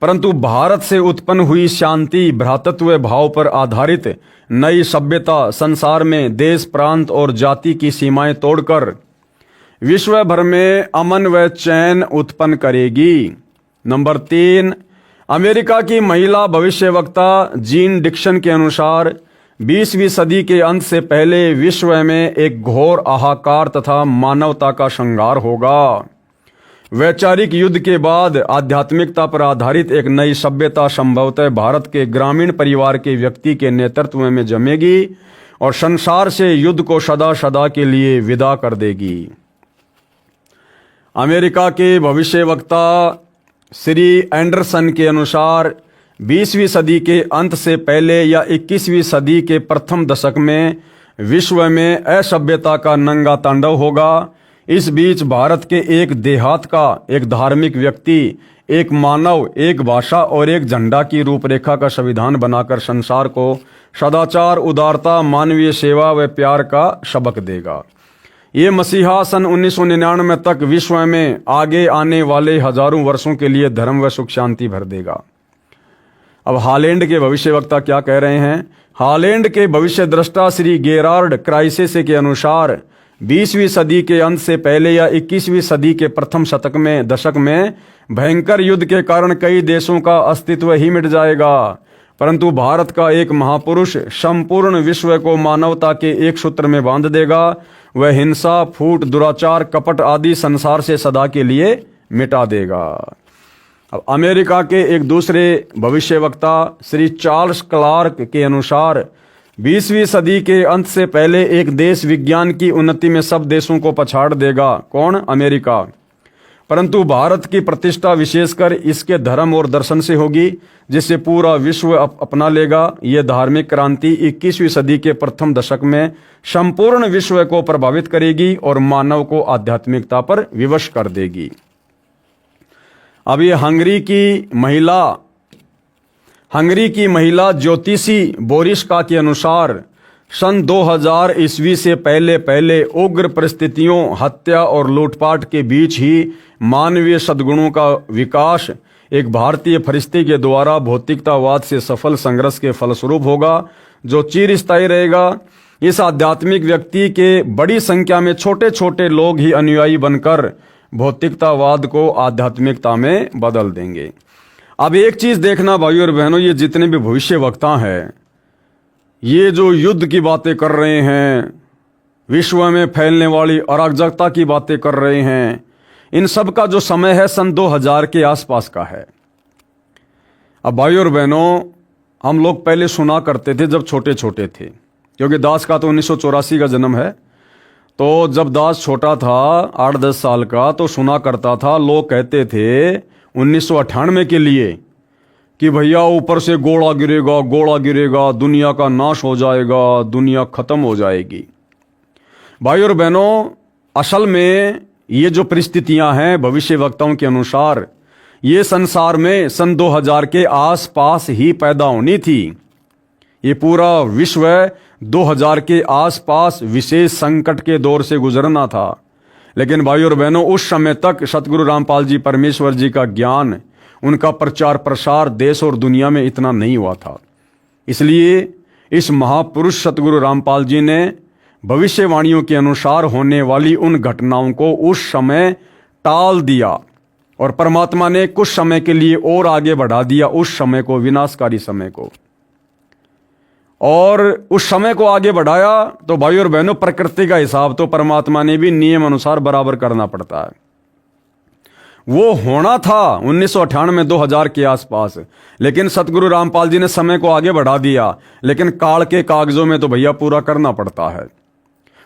परंतु भारत से उत्पन्न हुई शांति, भ्रातृत्व भाव पर आधारित नई सभ्यता संसार में देश, प्रांत और जाति की सीमाएं तोड़कर विश्व भर में अमन व चैन उत्पन्न करेगी। नंबर 3, अमेरिका की महिला भविष्यवक्ता जीन डिक्सन के अनुसार 20वीं सदी के अंत से पहले विश्व में एक घोर हाहाकार तथा मानवता का संहार होगा। वैचारिक युद्ध के बाद आध्यात्मिकता पर आधारित एक नई सभ्यता संभवतः भारत के ग्रामीण परिवार के व्यक्ति के नेतृत्व में जमेगी और संसार से युद्ध को सदा सदा के लिए विदा कर देगी। अमेरिका के भविष्यवक्ता श्री एंडरसन के अनुसार 20वीं सदी के अंत से पहले या 21वीं सदी के प्रथम दशक में विश्व में असभ्यता का नंगा तांडव होगा। इस बीच भारत के एक देहात का एक धार्मिक व्यक्ति, एक मानव, एक भाषा और एक झंडा की रूपरेखा का संविधान बनाकर संसार को सदाचार, उदारता, मानवीय सेवा व प्यार का सबक देगा। ये मसीहा सन 1999 तक विश्व में आगे आने वाले हजारों वर्षों के लिए धर्म व सुख शांति भर देगा। अब हालैंड के भविष्यवक्ता क्या कह रहे हैं? हालैंड के भविष्य दृष्टा श्री गेरार्ड क्राइसिस के अनुसार 20वीं सदी के अंत से पहले या 21वीं सदी के प्रथम दशक में भयंकर युद्ध के कारण कई देशों का अस्तित्व ही मिट जाएगा, परंतु भारत का एक महापुरुष संपूर्ण विश्व को मानवता के एक सूत्र में बांध देगा। वह हिंसा, फूट, दुराचार, कपट आदि संसार से सदा के लिए मिटा देगा। अब अमेरिका के एक दूसरे भविष्यवक्ता श्री चार्ल्स क्लार्क के अनुसार 20वीं सदी के अंत से पहले एक देश विज्ञान की उन्नति में सब देशों को पछाड़ देगा। कौन? अमेरिका। परंतु भारत की प्रतिष्ठा विशेषकर इसके धर्म और दर्शन से होगी, जिसे पूरा विश्व अपना लेगा। यह धार्मिक क्रांति 21वीं सदी के प्रथम दशक में संपूर्ण विश्व को प्रभावित करेगी और मानव को आध्यात्मिकता पर विवश कर देगी। अब ये हंगरी की महिला ज्योतिषी बोरिस्का के अनुसार सन 2000 ईस्वी से पहले उग्र परिस्थितियों, हत्या और लूटपाट के बीच ही मानवीय सद्गुणों का विकास एक भारतीय फरिश्ते के द्वारा भौतिकतावाद से सफल संघर्ष के फलस्वरूप होगा, जो चिरस्थायी रहेगा। इस आध्यात्मिक व्यक्ति के बड़ी संख्या में छोटे छोटे लोग ही अनुयायी बनकर भौतिकतावाद को आध्यात्मिकता में बदल देंगे। अब एक चीज देखना भाइयों और बहनों, ये जितने भी भविष्य वक्ता हैं, ये जो युद्ध की बातें कर रहे हैं, विश्व में फैलने वाली अराजकता की बातें कर रहे हैं, इन सब का जो समय है सन 2000 के आसपास का है। अब भाइयों और बहनों, हम लोग पहले सुना करते थे जब छोटे छोटे थे, क्योंकि दास का तो 1984 का जन्म है, तो जब दास छोटा था 8-10 साल का, तो सुना करता था, लोग कहते थे 1998 के लिए कि भैया ऊपर से गोला गिरेगा, दुनिया का नाश हो जाएगा, दुनिया खत्म हो जाएगी। भाई और बहनों, असल में ये जो परिस्थितियां हैं भविष्य वक्ताओं के अनुसार, ये संसार में सन 2000 के आसपास ही पैदा होनी थी। ये पूरा विश्व 2000 के आसपास विशेष संकट के दौर से गुजरना था। लेकिन भाई और बहनों, उस समय तक सतगुरु रामपाल जी परमेश्वर जी का ज्ञान, उनका प्रचार प्रसार देश और दुनिया में इतना नहीं हुआ था। इसलिए इस महापुरुष सतगुरु रामपाल जी ने भविष्यवाणियों के अनुसार होने वाली उन घटनाओं को उस समय टाल दिया और परमात्मा ने कुछ समय के लिए और आगे बढ़ा दिया, उस समय को, विनाशकारी समय को। और उस समय को आगे बढ़ाया तो भाई और बहनों, प्रकृति का हिसाब तो परमात्मा ने भी नियम अनुसार बराबर करना पड़ता है। वो होना था 1998-2000 के आसपास, लेकिन सतगुरु रामपाल जी ने समय को आगे बढ़ा दिया। लेकिन काल के कागजों में तो भैया पूरा करना पड़ता है।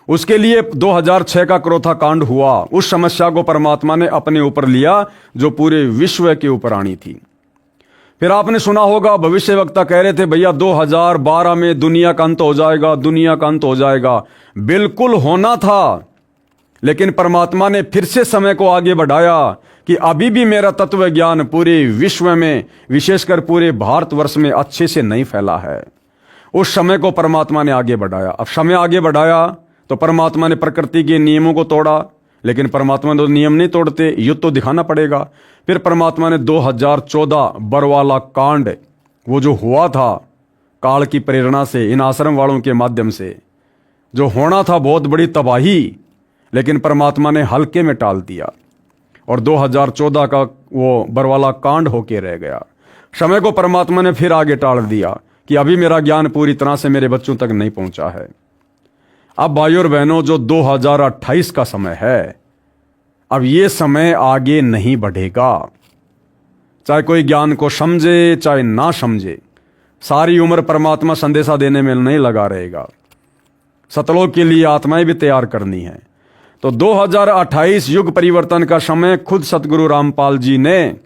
उसके लिए 2006 का क्रोथा कांड हुआ। उस समस्या को परमात्मा ने अपने ऊपर लिया जो पूरे विश्व के ऊपर आनी थी। फिर आपने सुना होगा, भविष्य वक्ता कह रहे थे भैया 2012 में दुनिया का अंत हो जाएगा, दुनिया का अंत हो जाएगा। बिल्कुल होना था, लेकिन परमात्मा ने फिर से समय को आगे बढ़ाया कि अभी भी मेरा तत्व ज्ञान पूरे विश्व में, विशेषकर पूरे भारतवर्ष में अच्छे से नहीं फैला है। उस समय को परमात्मा ने आगे बढ़ाया। अब समय आगे बढ़ाया तो परमात्मा ने प्रकृति के नियमों को तोड़ा, लेकिन परमात्मा ने तो नियम नहीं तोड़ते, युद्ध तो दिखाना पड़ेगा। फिर परमात्मा ने 2014 बरवाला कांड, वो जो हुआ था काल की प्रेरणा से, इन आश्रम वालों के माध्यम से, जो होना था बहुत बड़ी तबाही, लेकिन परमात्मा ने हल्के में टाल दिया और 2014 का वो बरवाला कांड होके रह गया। समय को परमात्मा ने फिर आगे टाल दिया कि अभी मेरा ज्ञान पूरी तरह से मेरे बच्चों तक नहीं पहुंचा है। अब भाइयों और बहनों, जो 2028 का समय है, अब ये समय आगे नहीं बढ़ेगा। चाहे कोई ज्ञान को समझे चाहे ना समझे, सारी उम्र परमात्मा संदेशा देने में नहीं लगा रहेगा। सतलोक के लिए आत्माएं भी तैयार करनी है। तो 2028 युग परिवर्तन का समय खुद सतगुरु रामपाल जी ने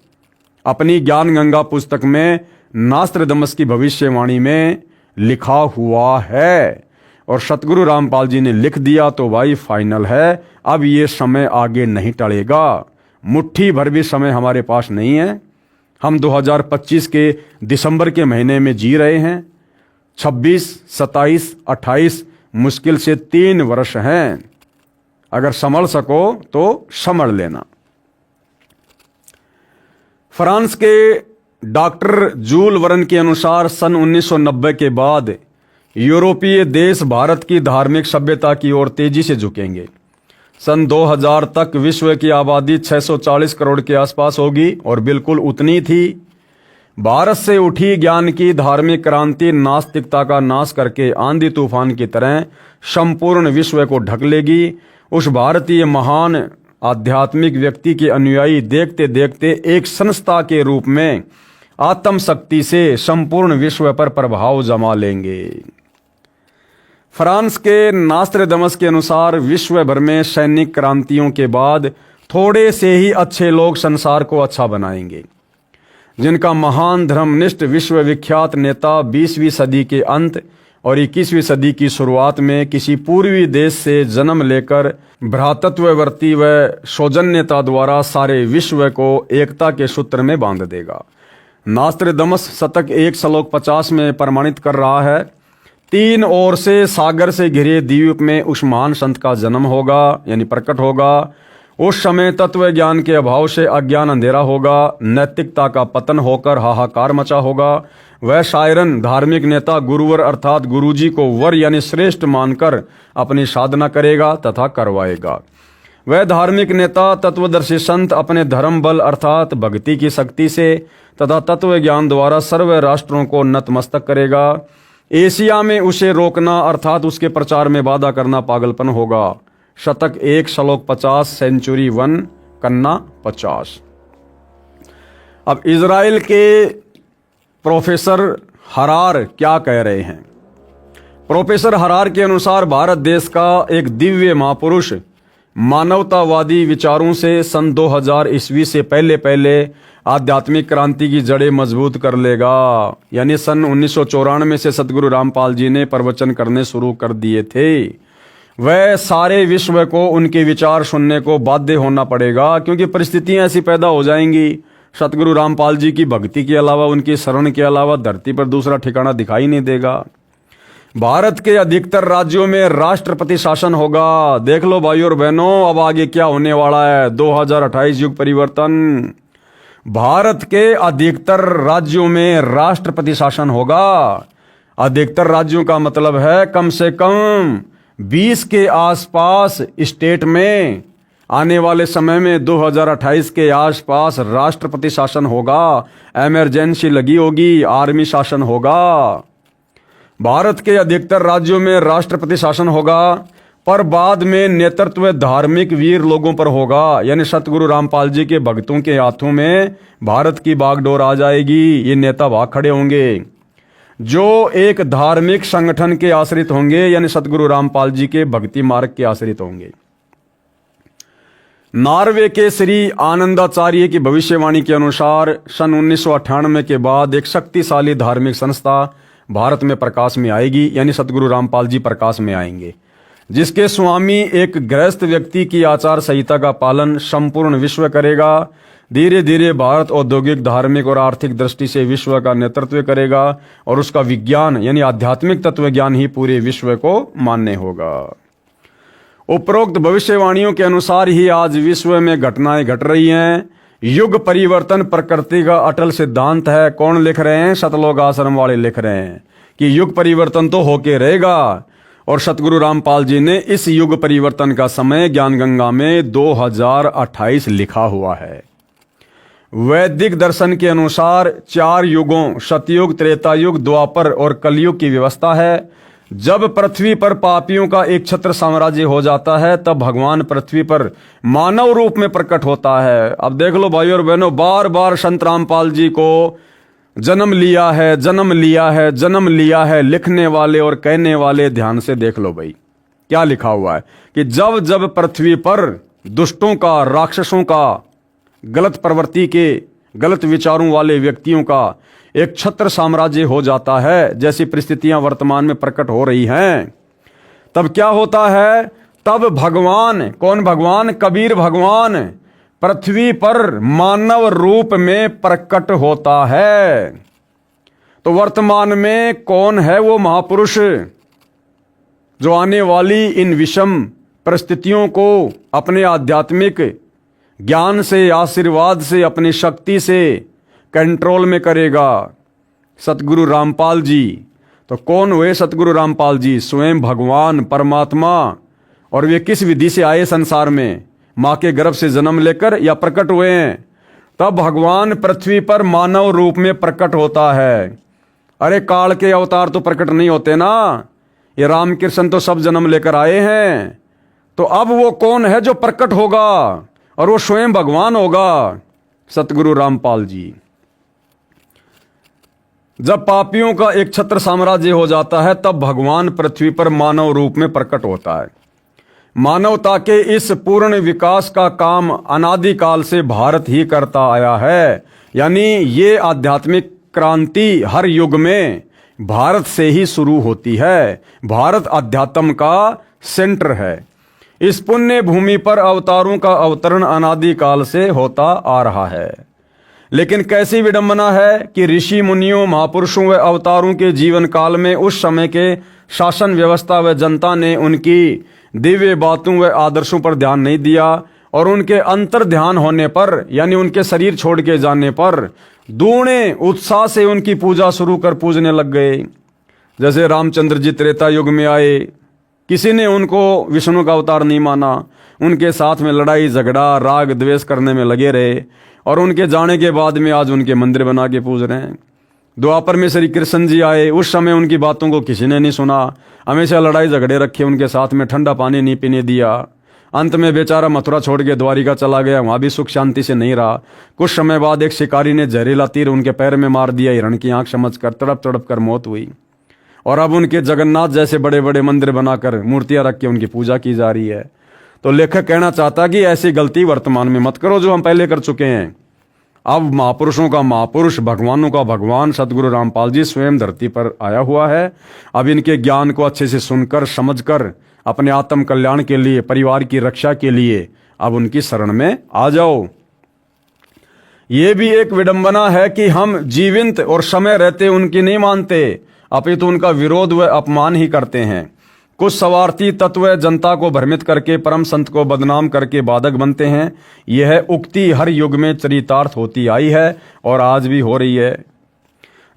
अपनी ज्ञान गंगा पुस्तक में नास्त्रदमस की भविष्यवाणी में लिखा हुआ है। और सतगुरु रामपाल जी ने लिख दिया तो भाई फाइनल है। अब ये समय आगे नहीं टलेगा। मुट्ठी भर भी समय हमारे पास नहीं है। हम 2025 के दिसंबर के महीने में जी रहे हैं। 26, 27, 28 मुश्किल से 3 वर्ष हैं। अगर संभल सको तो संभल लेना। फ्रांस के डॉक्टर जूल वर्न के अनुसार सन 1990 के बाद यूरोपीय देश भारत की धार्मिक सभ्यता की ओर तेजी से झुकेंगे। सन 2000 तक विश्व की आबादी 640 करोड़ के आसपास होगी और बिल्कुल उतनी थी। भारत से उठी ज्ञान की धार्मिक क्रांति नास्तिकता का नाश करके आंधी तूफान की तरह संपूर्ण विश्व को ढक लेगी। उस भारतीय महान आध्यात्मिक व्यक्ति के अनुयायी देखते देखते एक संस्था के रूप में आत्म शक्ति से संपूर्ण विश्व पर प्रभाव जमा लेंगे। फ्रांस के नास्त्रदमस के अनुसार विश्व भर में सैनिक क्रांतियों के बाद थोड़े से ही अच्छे लोग संसार को अच्छा बनाएंगे, जिनका महान धर्मनिष्ठ विश्वविख्यात नेता 20वीं सदी के अंत और 21वीं सदी की शुरुआत में किसी पूर्वी देश से जन्म लेकर भ्रातृत्ववर्ती व सौजन्यता द्वारा सारे विश्व को एकता के सूत्र में बांध देगा। नास्त्रदमस शतक 1 श्लोक 50 में प्रमाणित कर रहा है, 3 ओर से सागर से घिरे द्वीप में उस महान संत का जन्म होगा, यानी प्रकट होगा। उस समय तत्व ज्ञान के अभाव से अज्ञान अंधेरा होगा, नैतिकता का पतन होकर हाहाकार मचा होगा। वह शायरन धार्मिक नेता गुरुवर अर्थात गुरुजी को वर यानी श्रेष्ठ मानकर अपनी साधना करेगा तथा करवाएगा। वह धार्मिक नेता तत्वदर्शी संत अपने धर्म बल अर्थात भक्ति की शक्ति से तथा तत्व ज्ञान द्वारा सर्व राष्ट्रों को नतमस्तक करेगा। एशिया में उसे रोकना अर्थात उसके प्रचार में बाधा करना पागलपन होगा। शतक 1 श्लोक 50 सेंचुरी 1 कन्ना 50। अब इजराइल के प्रोफेसर हरार क्या कह रहे हैं? प्रोफेसर हरार के अनुसार भारत देश का एक दिव्य महापुरुष मानवतावादी विचारों से सन 2000 ईस्वी से पहले आध्यात्मिक क्रांति की जड़ें मजबूत कर लेगा। यानी सन 1994 से सतगुरु रामपाल जी ने प्रवचन करने शुरू कर दिए थे। वह सारे विश्व को उनके विचार सुनने को बाध्य होना पड़ेगा, क्योंकि परिस्थितियां ऐसी पैदा हो जाएंगी। सतगुरु रामपाल जी की भक्ति के अलावा, उनकी शरण के अलावा धरती पर दूसरा ठिकाना दिखाई नहीं देगा। भारत के अधिकतर राज्यों में राष्ट्रपति शासन होगा। देख लो भाइयों और बहनों, अब आगे क्या होने वाला है। 2028 युग परिवर्तन। भारत के अधिकतर राज्यों में राष्ट्रपति शासन होगा। अधिकतर राज्यों का मतलब है कम से कम 20 के आसपास स्टेट में आने वाले समय में 2028 के आसपास राष्ट्रपति शासन होगा। इमरजेंसी लगी होगी, आर्मी शासन होगा। भारत के अधिकतर राज्यों में राष्ट्रपति शासन होगा, पर बाद में नेतृत्व धार्मिक वीर लोगों पर होगा। यानी सतगुरु रामपाल जी के भक्तों के हाथों में भारत की बागडोर आ जाएगी। ये नेता भाग खड़े होंगे जो एक धार्मिक संगठन के आश्रित होंगे, यानी सतगुरु रामपाल जी के भक्ति मार्ग के आश्रित होंगे। नॉर्वे के श्री आनंदाचार्य की भविष्यवाणी के अनुसार सन 1998 के बाद एक शक्तिशाली धार्मिक संस्था भारत में प्रकाश में आएगी, यानी सतगुरु रामपाल जी प्रकाश में आएंगे, जिसके स्वामी एक गृहस्थ व्यक्ति की आचार संहिता का पालन संपूर्ण विश्व करेगा। धीरे धीरे भारत औद्योगिक, धार्मिक और आर्थिक दृष्टि से विश्व का नेतृत्व करेगा और उसका विज्ञान यानी आध्यात्मिक तत्व ज्ञान ही पूरे विश्व को मान्य होगा। उपरोक्त भविष्यवाणियों के अनुसार ही आज विश्व में घटनाएं घट रही हैं। युग परिवर्तन प्रकृति का अटल सिद्धांत है। कौन लिख रहे हैं? सतलोक आश्रम वाले लिख रहे हैं कि युग परिवर्तन तो होके रहेगा। और सतगुरु रामपाल जी ने इस युग परिवर्तन का समय ज्ञान गंगा में 2028 लिखा हुआ है। वैदिक दर्शन के अनुसार 4 युगों सतयुग, त्रेता युग, द्वापर और कलयुग की व्यवस्था है। जब पृथ्वी पर पापियों का एक छत्र साम्राज्य हो जाता है, तब भगवान पृथ्वी पर मानव रूप में प्रकट होता है। अब देख लो भाइयों और बहनों, बार बार संत रामपाल जी को जन्म लिया है, जन्म लिया है, जन्म लिया है लिखने वाले और कहने वाले ध्यान से देख लो भाई क्या लिखा हुआ है कि जब जब पृथ्वी पर दुष्टों का, राक्षसों का, गलत प्रवृत्ति के, गलत विचारों वाले व्यक्तियों का एक छत्र साम्राज्य हो जाता है, जैसी परिस्थितियां वर्तमान में प्रकट हो रही हैं, तब क्या होता है? तब भगवान, कौन भगवान? कबीर भगवान पृथ्वी पर मानव रूप में प्रकट होता है। तो वर्तमान में कौन है वो महापुरुष जो आने वाली इन विषम परिस्थितियों को अपने आध्यात्मिक ज्ञान से, आशीर्वाद से, अपनी शक्ति से कंट्रोल में करेगा। सतगुरु रामपाल जी तो कौन हुए? सतगुरु रामपाल जी स्वयं भगवान परमात्मा। और वे किस विधि से आए संसार में? माँ के गर्भ से जन्म लेकर या प्रकट हुए हैं? तब भगवान पृथ्वी पर मानव रूप में प्रकट होता है। अरे काल के अवतार तो प्रकट नहीं होते ना, ये रामकृष्ण तो सब जन्म लेकर आए हैं। तो अब वो कौन है जो प्रकट होगा? और वो स्वयं भगवान होगा, सतगुरु रामपाल जी। जब पापियों का एक छत्र साम्राज्य हो जाता है तब भगवान पृथ्वी पर मानव रूप में प्रकट होता है। मानवता के इस पूर्ण विकास का काम अनादिकाल से भारत ही करता आया है। यानी ये आध्यात्मिक क्रांति हर युग में भारत से ही शुरू होती है। भारत अध्यात्म का सेंटर है। इस पुण्य भूमि पर अवतारों का अवतरण अनादिकाल से होता आ रहा है। लेकिन कैसी विडंबना है कि ऋषि मुनियों, महापुरुषों व अवतारों के जीवन काल में उस समय के शासन व्यवस्था व जनता ने उनकी दिव्य बातों व आदर्शों पर ध्यान नहीं दिया और उनके अंतर ध्यान होने पर यानी उनके शरीर छोड़ के जाने पर दूने उत्साह से उनकी पूजा शुरू कर पूजने लग गए। जैसे रामचंद्र जी त्रेता युग में आए, किसी ने उनको विष्णु का अवतार नहीं माना, उनके साथ में लड़ाई झगड़ा राग द्वेष करने में लगे रहे और उनके जाने के बाद में आज उनके मंदिर बना के पूज रहे हैं। द्वापर में श्री कृष्ण जी आए, उस समय उनकी बातों को किसी ने नहीं सुना, हमेशा लड़ाई झगड़े रखे उनके साथ में, ठंडा पानी नहीं पीने दिया। अंत में बेचारा मथुरा छोड़ के द्वारिका चला गया, वहां भी सुख शांति से नहीं रहा। कुछ समय बाद एक शिकारी ने जहरीला तीर उनके पैर में मार दिया, हिरण की आंख समझकर तड़प तड़प कर मौत हुई। और अब उनके जगन्नाथ जैसे बड़े बड़े मंदिर बनाकर मूर्तियां रख के उनकी पूजा की जा रही है। तो लेखक कहना चाहता कि ऐसी गलती वर्तमान में मत करो जो हम पहले कर चुके हैं। अब महापुरुषों का महापुरुष, भगवानों का भगवान सतगुरु रामपाल जी स्वयं धरती पर आया हुआ है। अब इनके ज्ञान को अच्छे से सुनकर समझकर अपने आत्म कल्याण के लिए, परिवार की रक्षा के लिए अब उनकी शरण में आ जाओ। ये भी एक विडंबना है कि हम जीवित और समय रहते उनकी नहीं मानते, अपितु उनका विरोध व अपमान ही करते हैं। कुछ स्वार्थी तत्व जनता को भ्रमित करके परम संत को बदनाम करके बाधक बनते हैं। यह उक्ति हर युग में चरितार्थ होती आई है और आज भी हो रही है।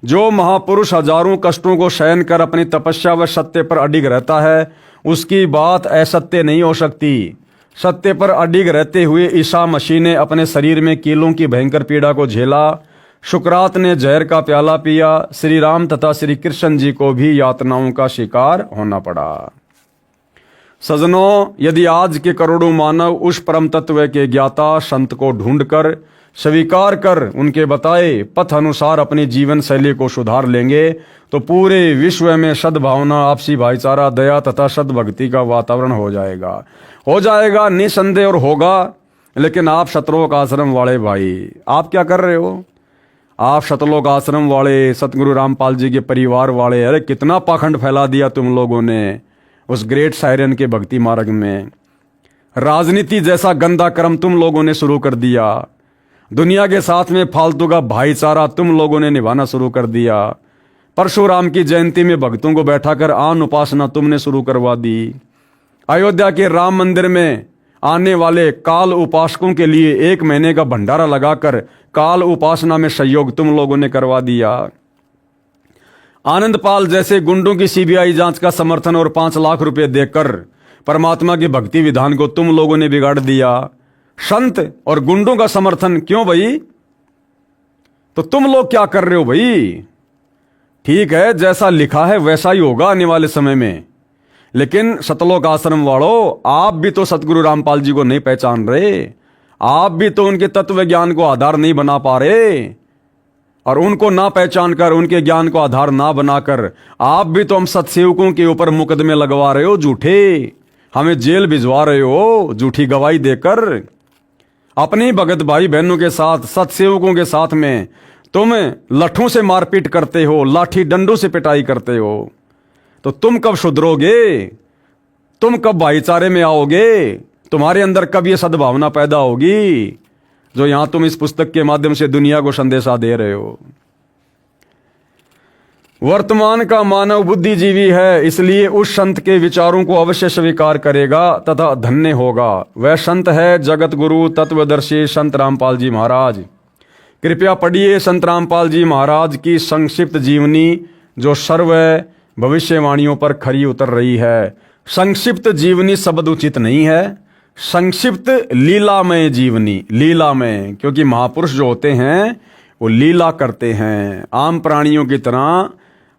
जो महापुरुष हजारों कष्टों को सहन कर अपनी तपस्या व सत्य पर अडिग रहता है, उसकी बात असत्य नहीं हो सकती। सत्य पर अडिग रहते हुए ईसा मसीह ने अपने शरीर में कीलों की भयंकर पीड़ा को झेला। शुक्रात ने जहर का प्याला पिया। श्री राम तथा श्री कृष्ण जी को भी यातनाओं का शिकार होना पड़ा। सजनों, यदि आज के करोड़ों मानव उस परम तत्व के ज्ञाता संत को ढूंढकर स्वीकार कर उनके बताए पथ अनुसार अपनी जीवन शैली को सुधार लेंगे तो पूरे विश्व में सद्भावना, आपसी भाईचारा, दया तथा सद्भक्ति का वातावरण हो जाएगा निसंदेह और होगा। लेकिन आप शतलोक आश्रम वाले भाई, आप क्या कर रहे हो? आप शतलोक आश्रम वाले, सतगुरु रामपाल जी के परिवार वाले, अरे कितना पाखंड फैला दिया तुम लोगों ने उस ग्रेट सायरन के भक्ति मार्ग में। राजनीति जैसा गंदा कर्म तुम लोगों ने शुरू कर दिया। दुनिया के साथ में फालतू का भाईचारा तुम लोगों ने निभाना शुरू कर दिया। परशुराम की जयंती में भक्तों को बैठाकर आन उपासना तुमने शुरू करवा दी। अयोध्या के राम मंदिर में आने वाले काल उपासकों के लिए 1 महीने का भंडारा लगाकर काल उपासना में सहयोग तुम लोगों ने करवा दिया। आनंदपाल जैसे गुंडों की सीबीआई जांच का समर्थन और 5 लाख रुपए देकर परमात्मा के भक्ति विधान को तुम लोगों ने बिगाड़ दिया। संत और गुंडों का समर्थन क्यों भाई? तो तुम लोग क्या कर रहे हो भाई? ठीक है, जैसा लिखा है वैसा ही होगा आने वाले समय में। लेकिन सतलोक आश्रम वालों, आप भी तो सतगुरु रामपाल जी को नहीं पहचान रहे। आप भी तो उनके तत्व ज्ञान को आधार नहीं बना पा रहे। और उनको ना पहचान कर, उनके ज्ञान को आधार ना बनाकर आप भी तो हम सत्सेवकों के ऊपर मुकदमे लगवा रहे हो झूठे। हमें जेल भिजवा रहे हो झूठी गवाही देकर। अपनी भगत भाई बहनों के साथ, सत्सेवकों के साथ में तुम लठों से मारपीट करते हो, लाठी डंडों से पिटाई करते हो। तो तुम कब सुधरोगे? तुम कब भाईचारे में आओगे? तुम्हारे अंदर कब ये सद्भावना पैदा होगी जो यहां तुम इस पुस्तक के माध्यम से दुनिया को संदेशा दे रहे हो? वर्तमान का मानव बुद्धिजीवी है, इसलिए उस संत के विचारों को अवश्य स्वीकार करेगा तथा धन्य होगा। वह संत है जगत गुरु तत्वदर्शी संत रामपाल जी महाराज। कृपया पढ़िए संत रामपाल जी महाराज की संक्षिप्त जीवनी, जो सर्व भविष्यवाणियों पर खरी उतर रही है। संक्षिप्त जीवनी शब्द उचित नहीं है, संक्षिप्त लीलामय जीवनी, लीलामय, क्योंकि महापुरुष जो होते हैं वो लीला करते हैं। आम प्राणियों की तरह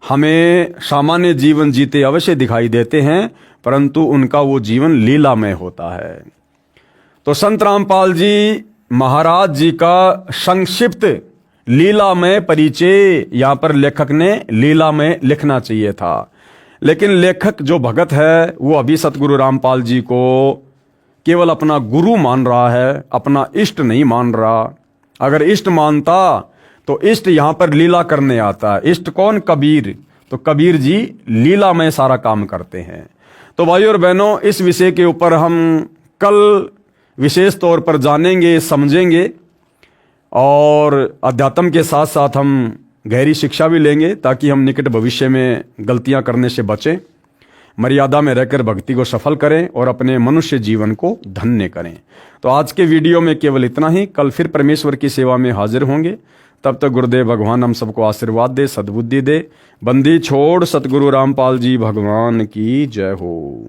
हमें सामान्य जीवन जीते अवश्य दिखाई देते हैं, परंतु उनका वो जीवन लीलामय होता है। तो संत रामपाल जी महाराज जी का संक्षिप्त लीलामय परिचय यहाँ पर लेखक ने लीलामय लिखना चाहिए था, लेकिन लेखक जो भगत है वो अभी सतगुरु रामपाल जी को केवल अपना गुरु मान रहा है, अपना इष्ट नहीं मान रहा। अगर इष्ट मानता तो इष्ट यहाँ पर लीला करने आता है। इष्ट कौन? कबीर। तो कबीर जी लीला में सारा काम करते हैं। तो भाइयों और बहनों, इस विषय के ऊपर हम कल विशेष तौर पर जानेंगे, समझेंगे, और अध्यात्म के साथ साथ हम गहरी शिक्षा भी लेंगे, ताकि हम निकट भविष्य में गलतियां करने से बचें, मर्यादा में रहकर भक्ति को सफल करें और अपने मनुष्य जीवन को धन्य करें। तो आज के वीडियो में केवल इतना ही। कल फिर परमेश्वर की सेवा में हाजिर होंगे। तब तक गुरुदेव भगवान हम सबको आशीर्वाद दे, सद्बुद्धि दे। बंदी छोड़ सतगुरु रामपाल जी भगवान की जय हो।